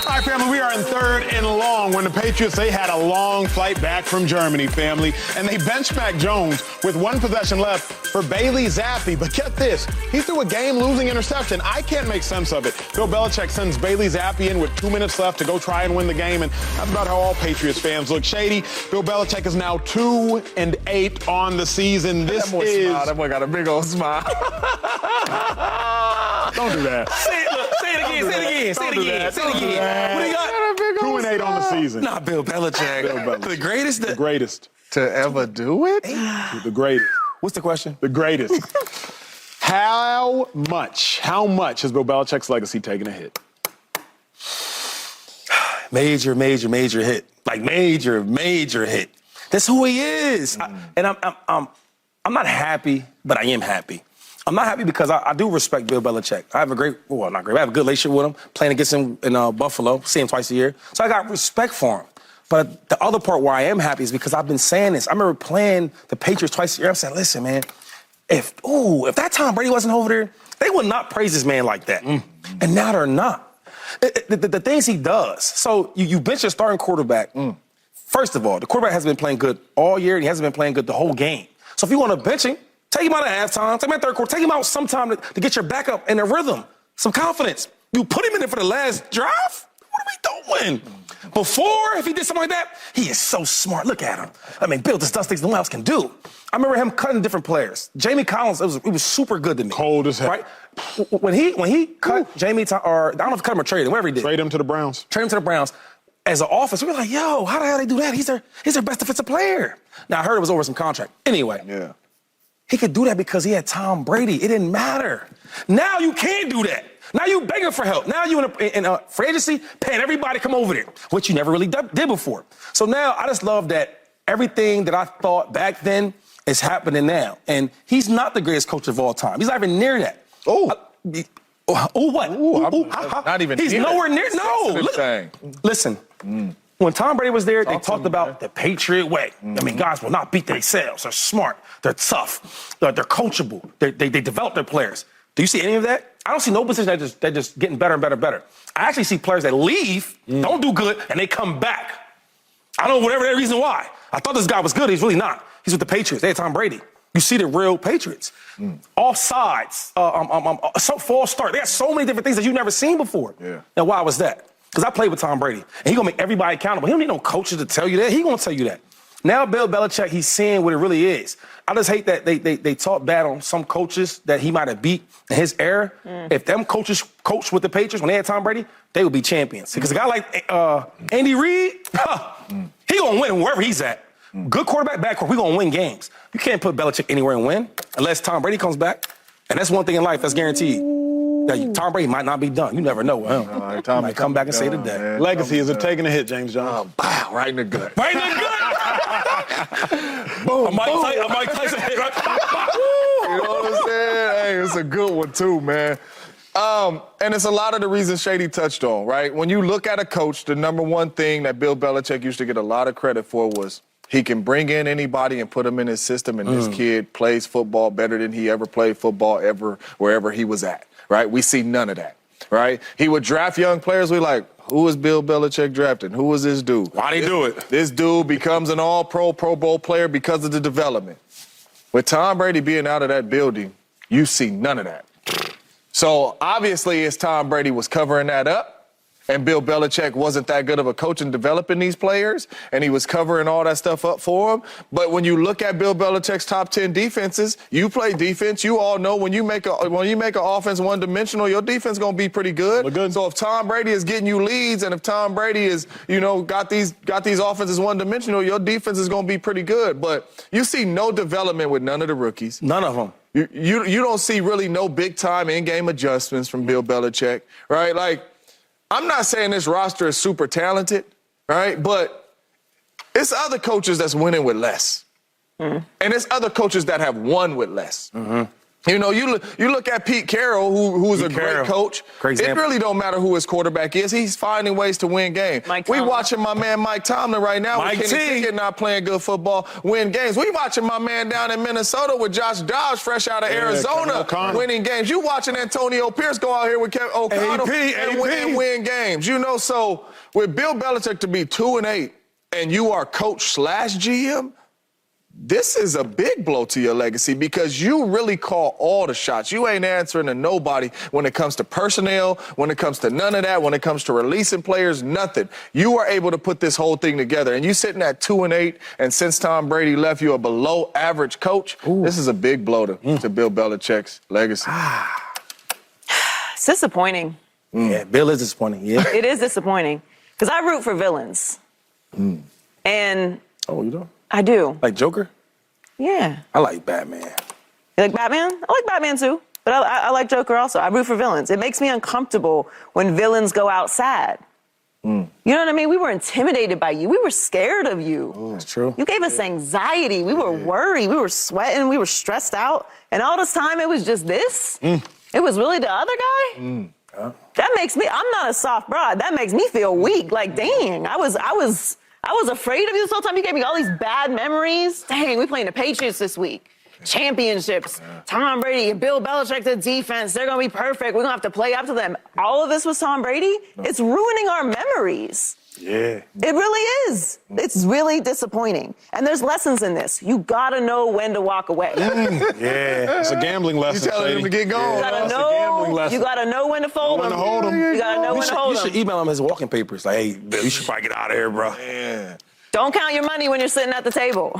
Speaker 2: All right, family, we are in 3rd and long when the Patriots, they had a long flight back from Germany, family, and they benched Mac Jones with 1 possession left for Bailey Zappi. But get this, he threw a game-losing interception. I can't make sense of it. Bill Belichick sends Bailey Zappi in with 2 minutes left to go try and win the game, and that's about how all Patriots fans look. Shady, Bill Belichick is now 2-8 on the season.
Speaker 1: That boy got a big old smile.
Speaker 2: Don't do that.
Speaker 3: Say it again. What do you got?
Speaker 2: 2-8 on the season.
Speaker 3: Nah, Bill Belichick. The greatest.
Speaker 2: The greatest.
Speaker 1: To ever do it?
Speaker 2: The greatest.
Speaker 3: What's the question?
Speaker 2: The greatest. How much has Bill Belichick's legacy taken a hit?
Speaker 3: Major hit. Like major hit. That's who he is. And I'm not happy, but I am happy. I'm not happy because I do respect Bill Belichick. I have I have a good relationship with him, playing against him in Buffalo, see him twice a year. So I got respect for him. But the other part where I am happy is because I've been saying this. I remember playing the Patriots twice a year. I'm saying, listen, man, if that Tom Brady wasn't over there, they would not praise this man like that. And now they're not. The things he does. So you bench your starting quarterback. First of all, the quarterback hasn't been playing good all year, and he hasn't been playing good the whole game. So if you want to bench him, take him out at halftime, take him out 3rd quarter, take him out sometime to get your backup in a rhythm, some confidence. You put him in there for the last drive? What are we doing? Before, if he did something like that, he is so smart. Look at him. I mean, Bill just does things no one else can do. I remember him cutting different players. Jamie Collins, it was super good to me.
Speaker 2: Cold as hell.
Speaker 3: Right? when he cut Jamie, or I don't know if he cut him or traded him, whatever he did.
Speaker 2: Trade him to the Browns.
Speaker 3: Trade him to the Browns. As an office, we were like, yo, how the hell they do that? He's their best defensive player. Now, I heard it was over some contract. Anyway.
Speaker 1: Yeah.
Speaker 3: He could do that because he had Tom Brady. It didn't matter. Now you can't do that. Now you begging for help. Now you in a free agency paying everybody to come over there, which you never really did before. So now I just love that everything that I thought back then is happening now. And he's not the greatest coach of all time. He's not even near that. What?
Speaker 1: Not even
Speaker 3: He's
Speaker 1: near
Speaker 3: nowhere near.
Speaker 1: No.
Speaker 3: Listen. When Tom Brady was there, they talked about the Patriot way. I mean, guys will not beat themselves. They're smart. They're tough. They're coachable. They develop their players. Do you see any of that? I don't see no position that just getting better and better and better. I actually see players that leave, don't do good, and they come back. I don't know whatever their reason why. I thought this guy was good. He's really not. He's with the Patriots. They had Tom Brady. You see the real Patriots. Offsides, false start. They got so many different things that you've never seen before.
Speaker 1: Yeah.
Speaker 3: Now, why was that? Because I played with Tom Brady, and he's going to make everybody accountable. He don't need no coaches to tell you that. He's going to tell you that. Now, Bill Belichick, he's seeing what it really is. I just hate that they talk bad on some coaches that he might have beat in his era. If them coaches coached with the Patriots when they had Tom Brady, they would be champions. Because a guy like Andy Reid, he going to win wherever he's at. Good quarterback, bad quarterback, we going to win games. You can't put Belichick anywhere and win unless Tom Brady comes back. And that's one thing in life that's guaranteed. That Tom Brady might not be done. You never know. Tom might come back and say today.
Speaker 2: Man. Legacy is taking a hit, James Jones.
Speaker 1: Wow, right in the gut.
Speaker 3: Right in the gut. Boom. Mike Tyson hit, right?
Speaker 1: You know what I'm saying? Hey, it's a good one too, man. And it's a lot of the reasons Shady touched on, right? When you look at a coach, the number one thing that Bill Belichick used to get a lot of credit for was he can bring in anybody and put them in his system, and this kid plays football better than he ever played football ever, wherever he was at, right? We see none of that, right? He would draft young players. We like, who is Bill Belichick drafting? Who is this dude?
Speaker 3: Why'd he do it?
Speaker 1: This dude becomes an all-pro, Pro Bowl player because of the development. With Tom Brady being out of that building, you see none of that. So obviously, as Tom Brady was covering that up, and Bill Belichick wasn't that good of a coach in developing these players, and he was covering all that stuff up for them. But when you look at Bill Belichick's top 10 defenses, you play defense. You all know when you make an offense one-dimensional, your defense gonna be pretty good. So if Tom Brady is getting you leads, and if Tom Brady is, got these offenses one-dimensional, your defense is gonna be pretty good. But you see no development with none of the rookies.
Speaker 3: None of them.
Speaker 1: You don't see really no big-time in-game adjustments from Bill Belichick, right? Like, I'm not saying this roster is super talented, right? But it's other coaches that's winning with less. And it's other coaches that have won with less. You look at Pete Carroll, who's a great coach. It really don't matter who his quarterback is. He's finding ways to win games. We watching my man Mike Tomlin right now with Kenny Pickett not playing good football win games. We watching my man down in Minnesota with Josh Dodge fresh out of Arizona winning games. You watching Antonio Pierce go out here with Kevin O'Connell and win games. So with Bill Belichick to be 2-8 and you are coach/GM, this is a big blow to your legacy because you really call all the shots. You ain't answering to nobody when it comes to personnel, when it comes to none of that, when it comes to releasing players, nothing. You are able to put this whole thing together. And you sitting at 2-8, and since Tom Brady left, you a below average coach. This is a big blow to Bill Belichick's legacy.
Speaker 4: It's disappointing.
Speaker 3: Yeah, Bill is disappointing. Yeah.
Speaker 4: It is disappointing because I root for villains. And
Speaker 3: you do?
Speaker 4: I do.
Speaker 3: Like Joker?
Speaker 4: Yeah.
Speaker 3: I like Batman.
Speaker 4: You like Batman? I like Batman too, but I like Joker also. I root for villains. It makes me uncomfortable when villains go out sad. You know what I mean? We were intimidated by you. We were scared of you.
Speaker 3: That's true.
Speaker 4: You gave us anxiety. We were worried. We were sweating. We were stressed out. And all this time, it was just this? It was really the other guy? That makes me, I'm not a soft broad. That makes me feel weak. Like, dang, I was afraid of you this whole time. You gave me all these bad memories. Dang, we playing the Patriots this week. Championships. Tom Brady and Bill Belichick, the defense. They're going to be perfect. We're going to have to play up to them. All of this was Tom Brady. It's ruining our memories.
Speaker 3: Yeah.
Speaker 4: It really is. It's really disappointing. And there's lessons in this. You got to know when to walk away.
Speaker 2: Yeah. It's a gambling lesson.
Speaker 1: You telling him to get going.
Speaker 4: You got to know when to fold them. You got to know when to hold them.
Speaker 3: You should email him his walking papers. Like, hey, Bill, you should probably get out of here, bro.
Speaker 1: Yeah.
Speaker 4: Don't count your money when you're sitting at the table.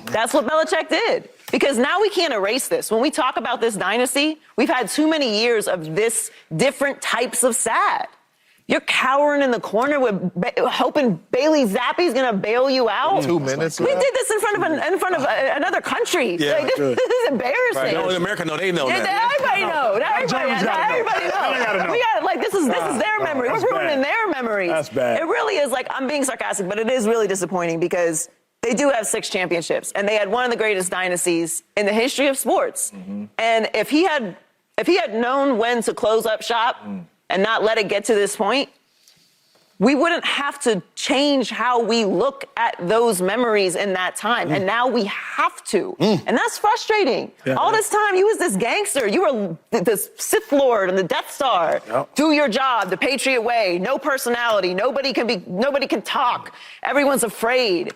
Speaker 4: That's what Belichick did. Because now we can't erase this. When we talk about this dynasty, we've had too many years of this different types of sad. You're cowering in the corner hoping Bailey Zappi's going to bail you out.
Speaker 1: 2 minutes.
Speaker 4: We did this in front of another country.
Speaker 3: Yeah,
Speaker 4: like, this is embarrassing.
Speaker 3: Right. No, in America, no, they know that.
Speaker 4: Everybody knows. Everybody knows. We got like this is their memory. We're ruining their memories.
Speaker 2: That's bad.
Speaker 4: It really is like I'm being sarcastic, but it is really disappointing because they do have 6 championships, and they had one of the greatest dynasties in the history of sports. Mm-hmm. And if he had known when to close up shop and not let it get to this point, we wouldn't have to change how we look at those memories in that time. And now we have to. And that's frustrating. Yeah, all this time, you was this gangster. You were this Sith Lord and the Death Star. Yep. Do your job the Patriot way. No personality. Nobody can talk. Everyone's afraid.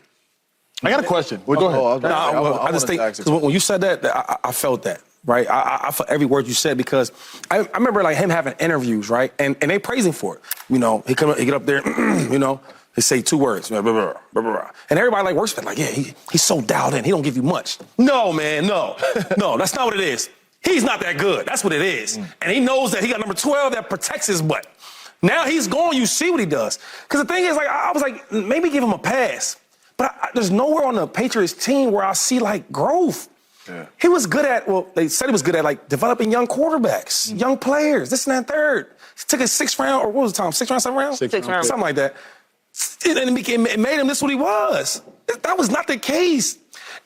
Speaker 2: I got a question. Well, go ahead.
Speaker 3: I just think, because when you said that, I felt that, right? I felt every word you said because I remember like him having interviews, right? And they praise him for it. You know, he get up there, you know, he say 2 words, blah, blah, blah, blah, blah. And everybody like works for it, like, yeah, he's so dialed in. He don't give you much. No, man, no, that's not what it is. He's not that good. That's what it is. And he knows that he got number 12 that protects his butt. Now he's gone. You see what he does. Because the thing is, like, I was like, maybe give him a pass. But there's nowhere on the Patriots team where I see, like, growth. Yeah. He was good at, well, they said he was good at, like, developing young quarterbacks, young players, this and that third. He took a 6th round, or what was the time, 6th round, 7th round?
Speaker 4: 6th round.
Speaker 3: Something like that. And it made him this what he was. That was not the case.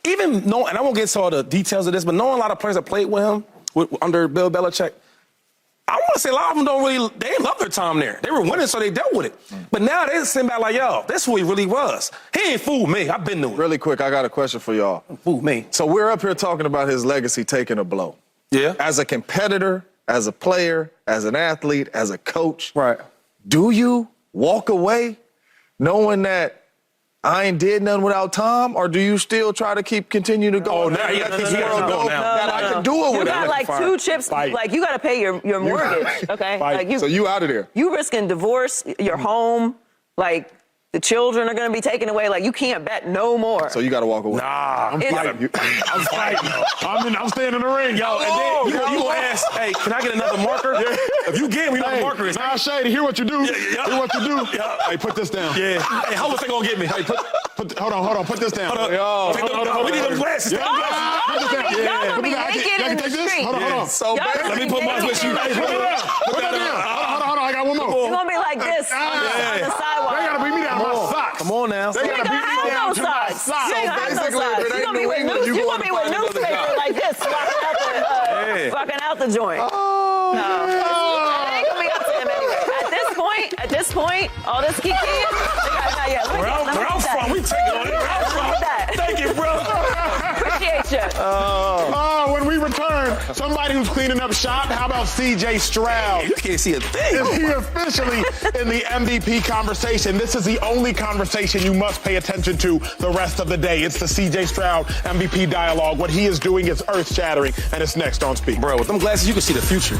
Speaker 3: Even knowing, and I won't get into all the details of this, but knowing a lot of players that played with him under Bill Belichick, I want to say a lot of them they didn't love their time there. They were winning, so they dealt with it. But now they're sitting back like, yo, this is who he really was. He ain't fooled me. I've been doing it.
Speaker 1: Really quick, I got a question for y'all.
Speaker 3: Fooled me.
Speaker 1: So we're up here talking about his legacy taking a blow.
Speaker 3: Yeah.
Speaker 1: As a competitor, as a player, as an athlete, as a coach.
Speaker 3: Right.
Speaker 1: Do you walk away knowing that I ain't did nothing without Tom, or do you still try to continue to go?
Speaker 3: Oh, now you got to keep
Speaker 1: going now. That I can do it with.
Speaker 4: You got like 2 chips.
Speaker 2: Fight.
Speaker 4: Like you got to pay your mortgage. Okay. Like
Speaker 1: so you out of there.
Speaker 4: You risking divorce, your home, like the children are going to be taken away. Like you can't bet no more.
Speaker 1: So you got to walk away.
Speaker 2: Nah, I'm fighting. I'm staying in the ring, y'all.
Speaker 3: And then you ask, hey, can I get another marker? Yeah. If you get me, know what the marker is.
Speaker 2: Nah, Shady, hear what you do. Hear what you do. Hey, put this down.
Speaker 3: Yeah. Hey, how was they gonna get me?
Speaker 2: Hey, hold on. Put this down.
Speaker 3: Hold on. We need them glasses.
Speaker 4: Y'all gonna be naked in the street.
Speaker 2: Hold on.
Speaker 1: So bad.
Speaker 3: Let me put my with you.
Speaker 2: Hey, put that down. Hold on. I got one more.
Speaker 4: You're gonna be like this on the sidewalk.
Speaker 2: They gotta beat me down my socks.
Speaker 3: Come on now.
Speaker 2: They
Speaker 4: You ain't
Speaker 2: gotta
Speaker 4: gonna
Speaker 2: beat me down
Speaker 4: have
Speaker 2: to
Speaker 4: no
Speaker 2: my
Speaker 4: socks.
Speaker 2: socks.
Speaker 4: You ain't gonna have no
Speaker 1: basically,
Speaker 4: socks.
Speaker 1: if it
Speaker 4: You
Speaker 1: ain't New England,
Speaker 4: gonna be with newspaper like this, walking out the joint. No. It ain't gonna be up to him anyway. At this point, all this kiki,
Speaker 3: Where I'm from, we take it on it. Thank you, bro.
Speaker 4: Appreciate you.
Speaker 2: When we return, somebody who's cleaning up shop, how about C.J. Stroud?
Speaker 3: You can't see a thing.
Speaker 2: Is he officially in the MVP conversation? This is the only conversation you must pay attention to the rest of the day. It's the C.J. Stroud MVP dialogue. What he is doing is earth-shattering, and it's next on Speak.
Speaker 3: Bro, with them glasses, you can see the future.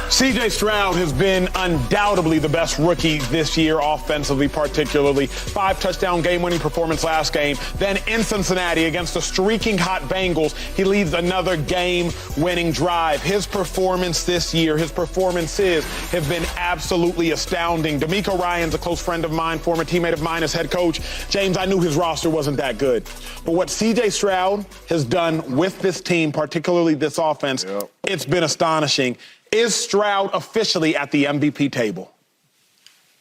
Speaker 2: C.J. Stroud has been undoubtedly the best rookie this year, offensively particularly. 5-touchdown game-winning performance last game. Then in Cincinnati against the streaking hot Bengals, he leads another game-winning drive. His performance this year, his performances have been absolutely astounding. DeMeco Ryans a close friend of mine, former teammate of mine as head coach. James, I knew his roster wasn't that good. But what C.J. Stroud has done with this team, particularly this offense, it's been astonishing. Is Stroud officially at the MVP table?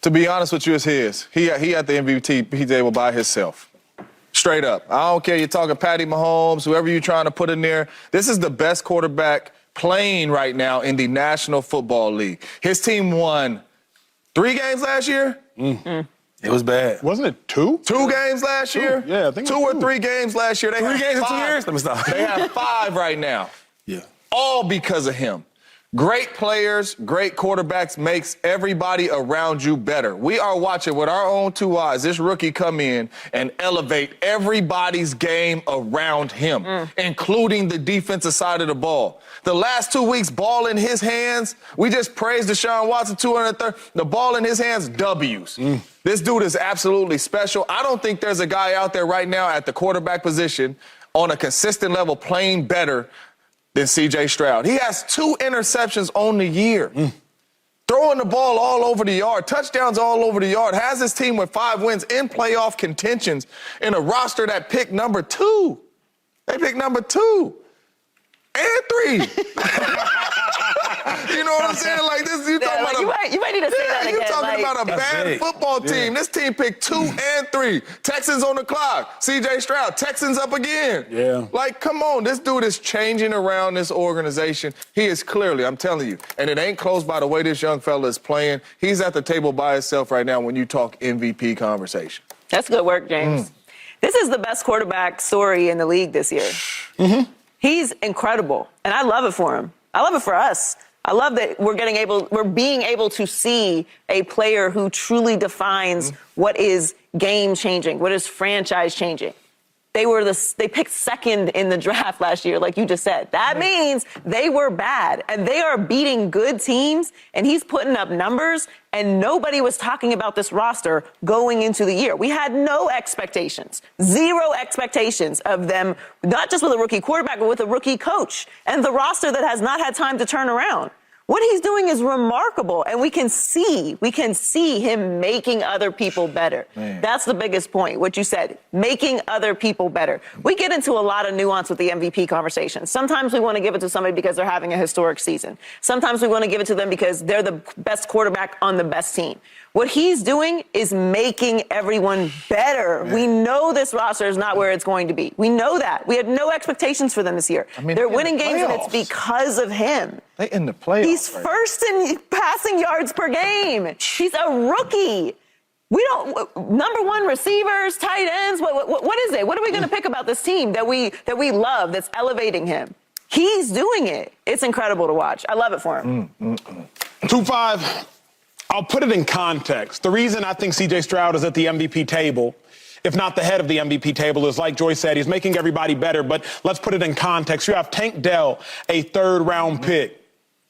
Speaker 1: To be honest with you, it's his. He at the MVP table by himself. Straight up. I don't care. You're talking Patty Mahomes, whoever you're trying to put in there. This is the best quarterback playing right now in the National Football League. His team won 3 games last year.
Speaker 3: It was bad.
Speaker 2: Wasn't it 2?
Speaker 1: 2 games last year?
Speaker 2: Yeah, I think
Speaker 1: 2 or 3 games last year. They
Speaker 3: 3
Speaker 1: have
Speaker 3: games in 2
Speaker 1: 5.
Speaker 3: years? Let me stop.
Speaker 1: They have 5 right now.
Speaker 3: Yeah.
Speaker 1: All because of him. Great players, great quarterbacks makes everybody around you better. We are watching with our own 2 eyes this rookie come in and elevate everybody's game around him, including the defensive side of the ball. The last 2 weeks, ball in his hands, we just praised Deshaun Watson, 230. The ball in his hands, W's. This dude is absolutely special. I don't think there's a guy out there right now at the quarterback position on a consistent level playing better than C.J. Stroud. He has 2 interceptions on the year. Throwing the ball all over the yard, touchdowns all over the yard, has his team with 5 wins in playoff contentions in a roster that picked number 2. They picked number 2 and 3. You know what I'm saying? Like this, you talking about
Speaker 4: you might need to say that again.
Speaker 1: You're talking about a bad
Speaker 3: big.
Speaker 1: football team. This team picked 2 and 3. Texans on the clock. C.J. Stroud, Texans up again.
Speaker 2: Yeah.
Speaker 1: Like, come on. This dude is changing around this organization. He is clearly, I'm telling you, and it ain't close by the way this young fella is playing. He's at the table by himself right now when you talk MVP conversation.
Speaker 4: That's good work, James. This is the best quarterback story in the league this year. He's incredible, and I love it for him. I love it for us. I love that we're being able to see a player who truly defines what is game changing, what is franchise changing. They picked second in the draft last year, like you just said. That means they were bad, and they are beating good teams, and he's putting up numbers, and nobody was talking about this roster going into the year. We had no expectations, 0 expectations of them, not just with a rookie quarterback, but with a rookie coach, and the roster that has not had time to turn around. What he's doing is remarkable, and we can see him making other people better. That's the biggest point, what you said, making other people better. We get into a lot of nuance with the MVP conversation. Sometimes we want to give it to somebody because they're having a historic season. Sometimes we want to give it to them because they're the best quarterback on the best team. What he's doing is making everyone better. We know this roster is not where it's going to be. We know that. We had no expectations for them this year. They're winning games, and it's because of him.
Speaker 1: They in the playoffs.
Speaker 4: He's first in passing yards per game. He's a rookie. We don't number 1 receivers, tight ends. What is it? What are we going to pick about this team that we love that's elevating him? He's doing it. It's incredible to watch. I love it for him.
Speaker 2: 2-5. I'll put it in context. The reason I think C.J. Stroud is at the MVP table, if not the head of the MVP table, is like Joy said, he's making everybody better. But let's put it in context. You have Tank Dell, a 3rd-round pick.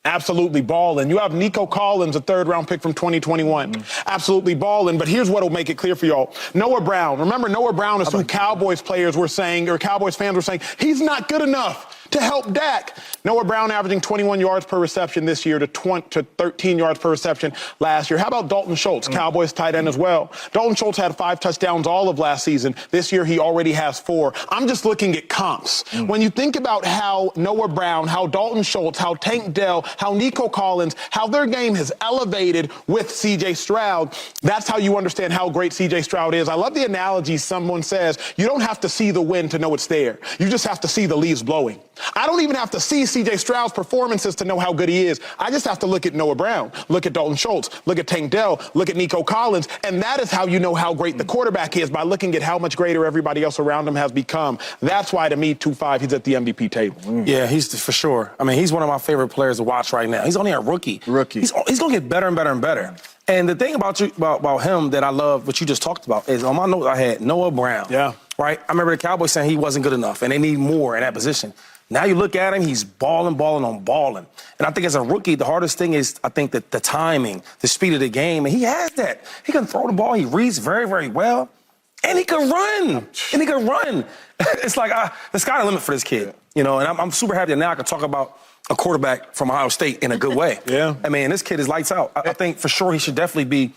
Speaker 2: Absolutely balling. You have Nico Collins, a 3rd-round pick from 2021. Absolutely balling. But here's what will make it clear for y'all. Noah Brown. Remember, Noah Brown is who Cowboys players were saying, or Cowboys fans were saying, he's not good enough to help Dak. Noah Brown averaging 21 yards per reception this year to 13 yards per reception last year. How about Dalton Schultz, Cowboys tight end as well? Dalton Schultz had 5 touchdowns all of last season. This year, he already has 4. I'm just looking at comps. When you think about how Noah Brown, how Dalton Schultz, how Tank Dell, how Nico Collins, how their game has elevated with C.J. Stroud, that's how you understand how great C.J. Stroud is. I love the analogy someone says, you don't have to see the wind to know it's there. You just have to see the leaves blowing. I don't even have to see C.J. Stroud's performances to know how good he is. I just have to look at Noah Brown, look at Dalton Schultz, look at Tank Dell, look at Nico Collins, and that is how you know how great the quarterback is, by looking at how much greater everybody else around him has become. That's why, to me, 2-5, he's at the MVP table.
Speaker 3: Yeah, he's for sure. I mean, he's one of my favorite players to watch right now. He's only a rookie. He's going to get better and better and better. And the thing about him that I love, what you just talked about, is on my note I had Noah Brown.
Speaker 2: Yeah.
Speaker 3: Right? I remember the Cowboys saying he wasn't good enough, and they need more in that position. Now you look at him, he's balling on balling. And I think as a rookie, the hardest thing is, I think, that the timing, the speed of the game, and he has that. He can throw the ball, he reads very, very well, and he can run. It's like, the sky's the limit for this kid. You know, and I'm super happy that now I can talk about a quarterback from Ohio State in a good way.
Speaker 2: Yeah.
Speaker 3: I mean, this kid is lights out. I think for sure he should definitely be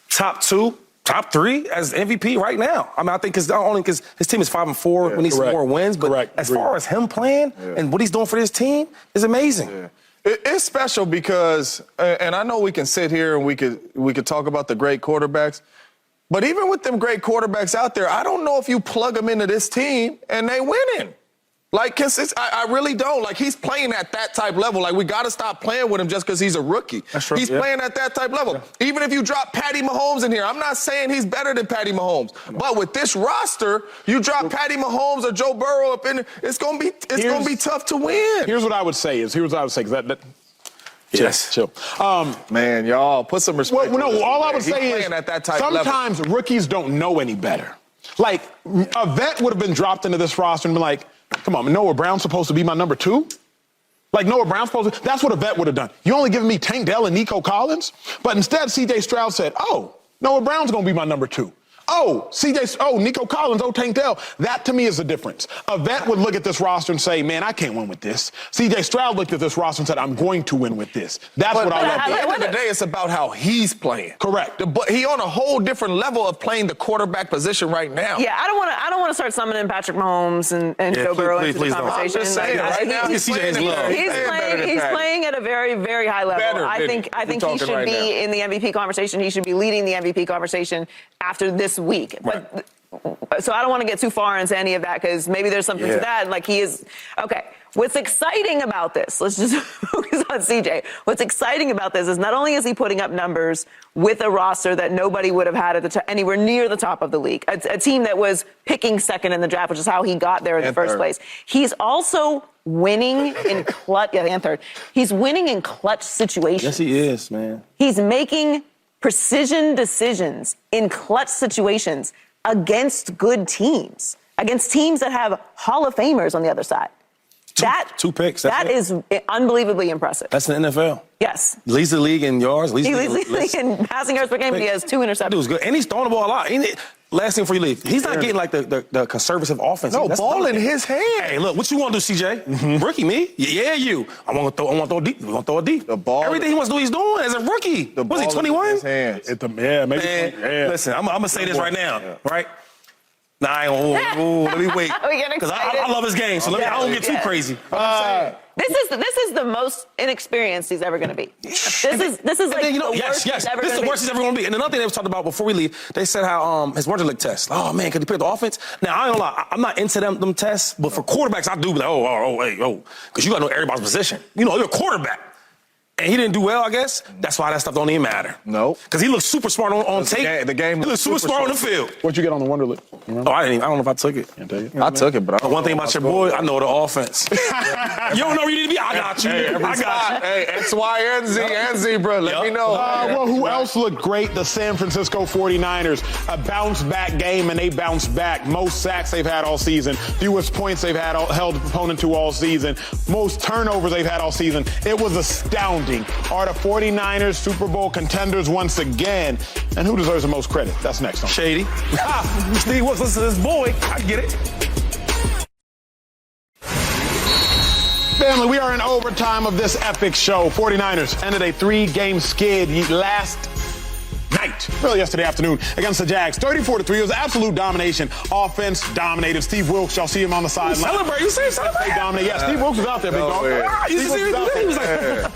Speaker 3: top 2, top 3 as MVP right now. I mean, I think not only because his team is 5-4, we need some more wins, but as far as him playing and what he's doing for this team is amazing.
Speaker 1: Yeah. It's special because, and I know we can sit here and we could talk about the great quarterbacks, but even with them great quarterbacks out there, I don't know if you plug them into this team and they winning. Like, I really don't. Like, he's playing at that type level. Like, we got to stop playing with him just because he's a rookie.
Speaker 3: That's true.
Speaker 1: He's playing at that type level. Yeah. Even if you drop Patty Mahomes in here, I'm not saying he's better than Patty Mahomes. But with this roster, you drop Patty Mahomes or Joe Burrow up in there, it's gonna be tough to win.
Speaker 2: Here's what I would say because
Speaker 3: Yes.
Speaker 2: Chill.
Speaker 1: Man, y'all, put some respect.
Speaker 2: Well, no, all I would
Speaker 1: He's
Speaker 2: say is
Speaker 1: playing at that type
Speaker 2: sometimes
Speaker 1: level.
Speaker 2: rookies don't know any better. Like, a vet would have been dropped into this roster and been like, come on, Noah Brown's supposed to be my number 2? Like, Noah Brown's supposed to, that's what a vet would have done. You only giving me Tank Dell and Nico Collins? But instead, C.J. Stroud said, oh, Noah Brown's going to be my number 2. Oh, Nico Collins, Tank Dell. That, to me, is the difference. A vet would look at this roster and say, man, I can't win with this. C.J. Stroud looked at this roster and said, I'm going to win with this. That's what I love.
Speaker 1: At the end of the day, it's about how he's playing.
Speaker 2: Correct.
Speaker 1: But he on a whole different level of playing the quarterback position right now.
Speaker 4: Yeah, I don't want to start summoning Patrick Mahomes and Joe Burrow into the conversation.
Speaker 1: I'm just saying, right now he's playing
Speaker 4: He's playing at a very, very high level. I think he should be in the MVP conversation. He should be leading the MVP conversation after this week.
Speaker 1: Right.
Speaker 4: But, so I don't want to get too far into any of that because maybe there's something to that. Like he is okay. What's exciting about this? Let's just focus on CJ. What's exciting about this is not only is he putting up numbers with a roster that nobody would have had at anywhere near the top of the league, a team that was picking second in the draft, which is how he got there in the first place. He's also winning in clutch. Yeah, and third. He's winning in clutch situations.
Speaker 3: Yes, he is, man.
Speaker 4: He's making precision decisions in clutch situations against good teams, against teams that have Hall of Famers on the other side.
Speaker 3: Two picks.
Speaker 4: That is unbelievably impressive.
Speaker 3: That's the NFL.
Speaker 4: Yes.
Speaker 3: Leads the league in yards.
Speaker 4: He leads the league in passing yards per game, but he has 2 interceptions.
Speaker 3: That dude's good. And he's throwing the ball a lot. Last thing before you leave, he's not getting like the conservative offense.
Speaker 1: No, ball in his hand.
Speaker 3: Hey, look, what you want to do, CJ? Rookie, me? Yeah, you. I want to throw deep. We're going to throw it deep.
Speaker 1: The ball.
Speaker 3: Everything he wants to do, he's doing as a rookie. Was he 21?
Speaker 2: Maybe.
Speaker 3: Listen, I'm going to say this right now, right? Nah, I ain't let me wait. Because I love his game, so I don't get too crazy.
Speaker 4: This is the most inexperienced he's ever going to be. This is like the worst he's ever going to be.
Speaker 3: This is the worst he's ever going to be. And another thing they was talking about before we leave, they said how his Wonderlic test. Oh man, could he pick the offense? Now I ain't gonna lie, I'm not into them tests, but for quarterbacks I do be like, because you got to know everybody's position. You know, you're a quarterback. And he didn't do well, I guess. That's why that stuff don't even matter.
Speaker 1: No.
Speaker 3: Because he looked super smart on tape.
Speaker 1: The game
Speaker 3: he looked super smart on the field.
Speaker 2: What'd you get on the Wonderlic?
Speaker 3: I don't know if I took it.
Speaker 1: I took it, but
Speaker 3: one thing about your boy, I know the offense. You don't know where you need to be? I got you. I got you.
Speaker 1: Hey, X, Y, and Z, and Zebra. Let me know.
Speaker 2: Well, who else looked great? The San Francisco 49ers. A bounce-back game, and they bounced back. Most sacks they've had all season. Fewest points they've had held opponent to all season. Most turnovers they've had all season. It was astounding. Are the 49ers Super Bowl contenders once again? And who deserves the most credit? That's next on
Speaker 3: Shady. Steve Wilkes, listen to this boy. I get it.
Speaker 2: Family, we are in overtime of this epic show. 49ers ended a 3-game skid last night, really yesterday afternoon, against the Jags. 34-3. It was absolute domination. Offense dominated. Steve Wilkes, y'all see him on the sideline.
Speaker 3: Celebrate. You say celebrate.
Speaker 2: Dominate. Yeah, Steve Wilkes was out there, big dog.
Speaker 3: He was like,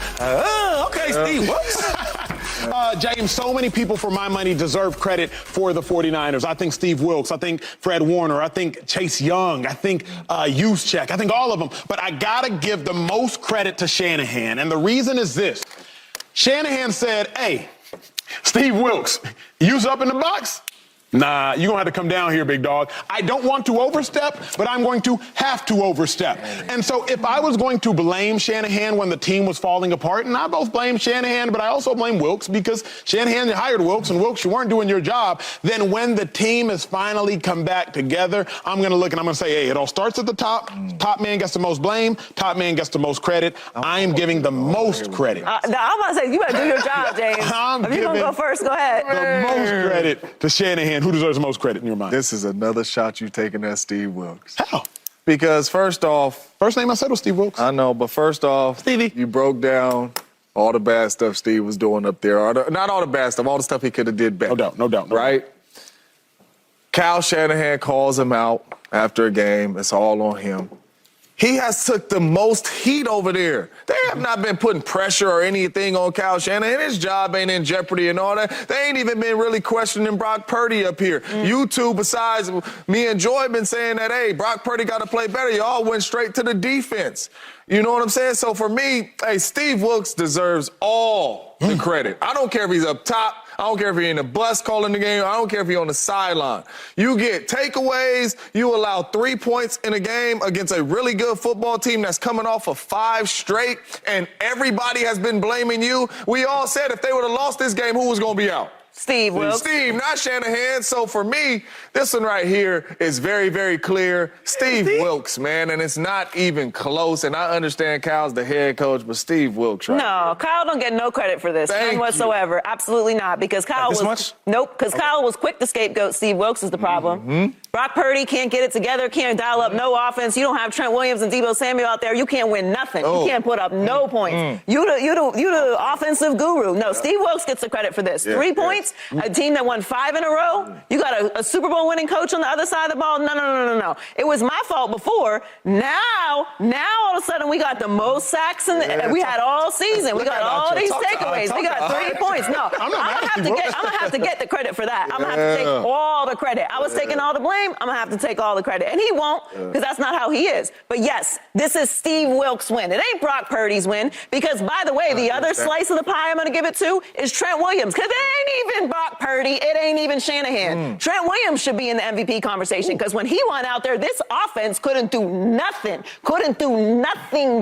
Speaker 3: okay, Steve Wilkes.
Speaker 2: James, so many people, for my money, deserve credit for the 49ers. I think Steve Wilkes. I think Fred Warner. I think Chase Young. I think Juszczyk. I think all of them. But I got to give the most credit to Shanahan. And the reason is this. Shanahan said, hey, Steve Wilkes, you's up in the box? Nah, you're going to have to come down here, big dog. I don't want to overstep, but I'm going to have to overstep. And so if I was going to blame Shanahan when the team was falling apart, and I both blame Shanahan, but I also blame Wilkes because Shanahan hired Wilkes, and Wilkes, you weren't doing your job, then when the team has finally come back together, I'm going to look and I'm going to say, hey, it all starts at the top. Top man gets the most blame. Top man gets the most credit. I am giving the most credit.
Speaker 4: I'm about to say, you better do your job, James. If you're going to go first, go ahead.
Speaker 2: The most credit to Shanahan. Who deserves the most credit in your mind?
Speaker 1: This is another shot you taking at Steve Wilkes.
Speaker 2: How?
Speaker 1: Because first off,
Speaker 2: first name I said was Steve Wilkes.
Speaker 1: I know, but first off,
Speaker 3: Stevie,
Speaker 1: you broke down all the bad stuff Steve was doing up there. Not all the bad stuff, all the stuff he could have did better.
Speaker 2: No doubt.
Speaker 1: Right? Kyle Shanahan calls him out after a game. It's all on him. He has took the most heat over there. They have not been putting pressure or anything on Kyle Shanahan. His job ain't in jeopardy and all that. They ain't even been really questioning Brock Purdy up here. You two, besides me and Joy, been saying that, hey, Brock Purdy got to play better. Y'all went straight to the defense. You know what I'm saying? So for me, hey, Steve Wilkes deserves all the credit. I don't care if he's up top. I don't care if he's in the bus calling the game. I don't care if he's on the sideline. You get takeaways. You allow 3 points in a game against a really good football team that's coming off of 5 straight, and everybody has been blaming you. We all said if they would have lost this game, who was going to be out?
Speaker 4: Steve Wilks.
Speaker 1: Steve, not Shanahan. So for me, this one right here is very, very clear. Steve Wilks, man, and it's not even close. And I understand Kyle's the head coach, but Steve Wilks, right?
Speaker 4: No, Kyle don't get no credit for this. None whatsoever. Absolutely not. Because Kyle Kyle was quick to scapegoat Steve Wilks is the problem. Brock Purdy can't get it together, can't dial up no offense. You don't have Trent Williams and Deebo Samuel out there. You can't win nothing. You can't put up no points. You the offensive guru. No, Steve Wilks gets the credit for this. 3 points, a team that won 5 in a row. You got a Super Bowl winning coach on the other side of the ball. No. It was my fault before. Now all of a sudden we got the most sacks we had all season. We got all these takeaways. We got 3 points. No, I'm gonna have to get the credit for that. I'm gonna have to take all the credit. I was taking all the blame. I'm going to have to take all the credit. And he won't, because that's not how he is. But yes, this is Steve Wilks' win. It ain't Brock Purdy's win, because, by the way, the other slice of the pie I'm going to give it to is Trent Williams, because it ain't even Brock Purdy. It ain't even Shanahan. Trent Williams should be in the MVP conversation, because when he went out there, this offense couldn't do nothing.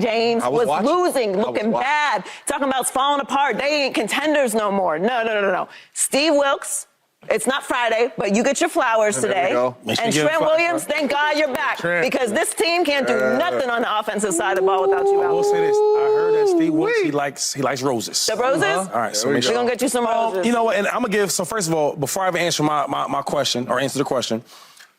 Speaker 4: James. Was losing, looking bad. Talking about falling apart. They ain't contenders no more. No. Steve Wilks. It's not Friday, but you get your flowers today. And Trent Williams, thank God you're back. Because this team can't do nothing on the offensive side of the ball without you out.
Speaker 3: I will say this. I heard that Steve Wilks, he likes roses.
Speaker 4: The roses?
Speaker 3: All right, so
Speaker 4: we're going to get you some roses.
Speaker 3: You know what, and I'm going to give, so first of all, before I even answer my question, or answer the question,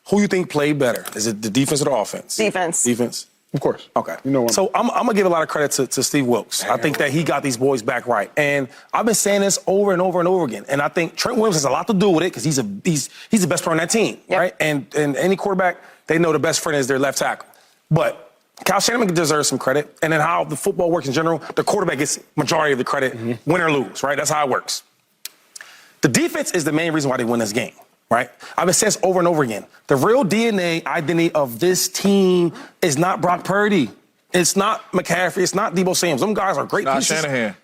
Speaker 3: who you think played better? Is it the defense or the offense?
Speaker 4: Defense.
Speaker 3: Of course. Okay. You know what? So I'm going to give a lot of credit to Steve Wilks. I think that he got these boys back right. And I've been saying this over and over again. And I think Trent Williams has a lot to do with it, because he's the best player on that team, right? And any quarterback, they know the best friend is their left tackle. But Kyle Shanahan deserves some credit. And then how the football works in general, the quarterback gets majority of the credit, win or lose, right? That's how it works. The defense is the main reason why they win this game. Right? I've been saying this over and over again. The real DNA identity of this team is not Brock Purdy. It's not McCaffrey. It's not Deebo Samuel. Some guys are great pieces.
Speaker 1: Not Shanahan.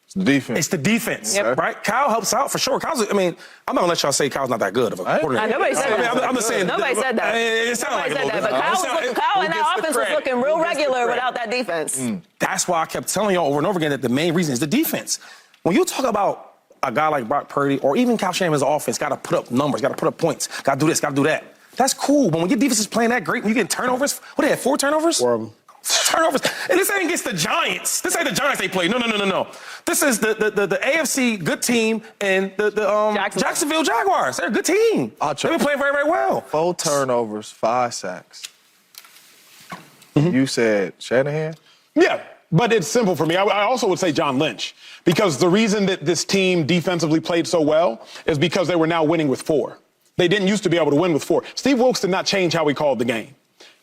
Speaker 1: It's the defense.
Speaker 3: It's the defense, right? Kyle helps out for sure. I'm not going to let y'all say Kyle's not that good of a quarterback.
Speaker 4: Nobody said that.
Speaker 3: I'm just saying.
Speaker 4: Nobody said that.
Speaker 3: It sounded like a little bit.
Speaker 4: But Kyle and that offense was looking real regular without that defense.
Speaker 3: That's why I kept telling y'all over and over again that the main reason is the defense. When you talk about a guy like Brock Purdy or even Kyle Shanahan's offense got to put up numbers, got to put up points, got to do this, got to do that. That's cool. But when your defense is playing that great, when you get turnovers, what they had, 4 turnovers?
Speaker 2: 4 of them.
Speaker 3: Turnovers. And this ain't against the Giants. This ain't the Giants they play. No. This is the AFC good team and the Jacksonville Jaguars. They're a good team. They've been playing very, very well.
Speaker 1: 4 turnovers, 5 sacks. You said Shanahan?
Speaker 2: Yeah. But it's simple for me. I also would say John Lynch, because the reason that this team defensively played so well is because they were now winning with 4. They didn't used to be able to win with 4. Steve Wilks did not change how we called the game.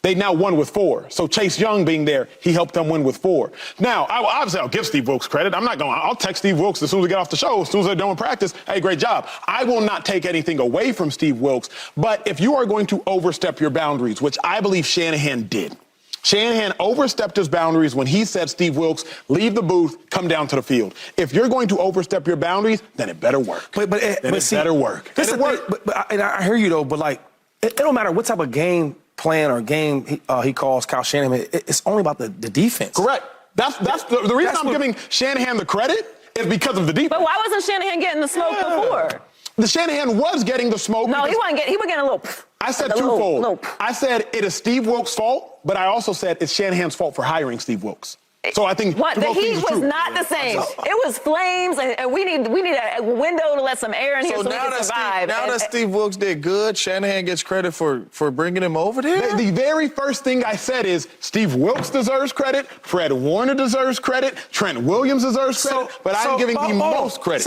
Speaker 2: They now won with 4. So Chase Young being there, he helped them win with 4. Now, obviously, I'll give Steve Wilks credit. I'll text Steve Wilks as soon as we get off the show, as soon as they're done with practice. Hey, great job. I will not take anything away from Steve Wilks. But if you are going to overstep your boundaries, which I believe Shanahan did, Shanahan overstepped his boundaries when he said, Steve Wilks, leave the booth, come down to the field. If you're going to overstep your boundaries, then it better work. But better work.
Speaker 3: And I hear you, though, but, like, it don't matter what type of game plan or game he calls Kyle Shanahan. It's only about the defense.
Speaker 2: Correct. That's the reason I'm giving Shanahan the credit is because of the defense.
Speaker 4: But why wasn't Shanahan getting the smoke before?
Speaker 2: The Shanahan was getting the smoke.
Speaker 4: No, he wasn't getting a little.
Speaker 2: I said twofold. I said it is Steve Wilks' fault, but I also said it's Shanahan's fault for hiring Steve Wilks. So I think
Speaker 4: the heat was not the same. It was flames, and we need a window to let some air in here so we can survive.
Speaker 1: Now that Steve Wilks did good, Shanahan gets credit for bringing him over there?
Speaker 2: The very first thing I said is Steve Wilks deserves credit, Fred Warner deserves credit, Trent Williams deserves credit, but I'm giving the most credit.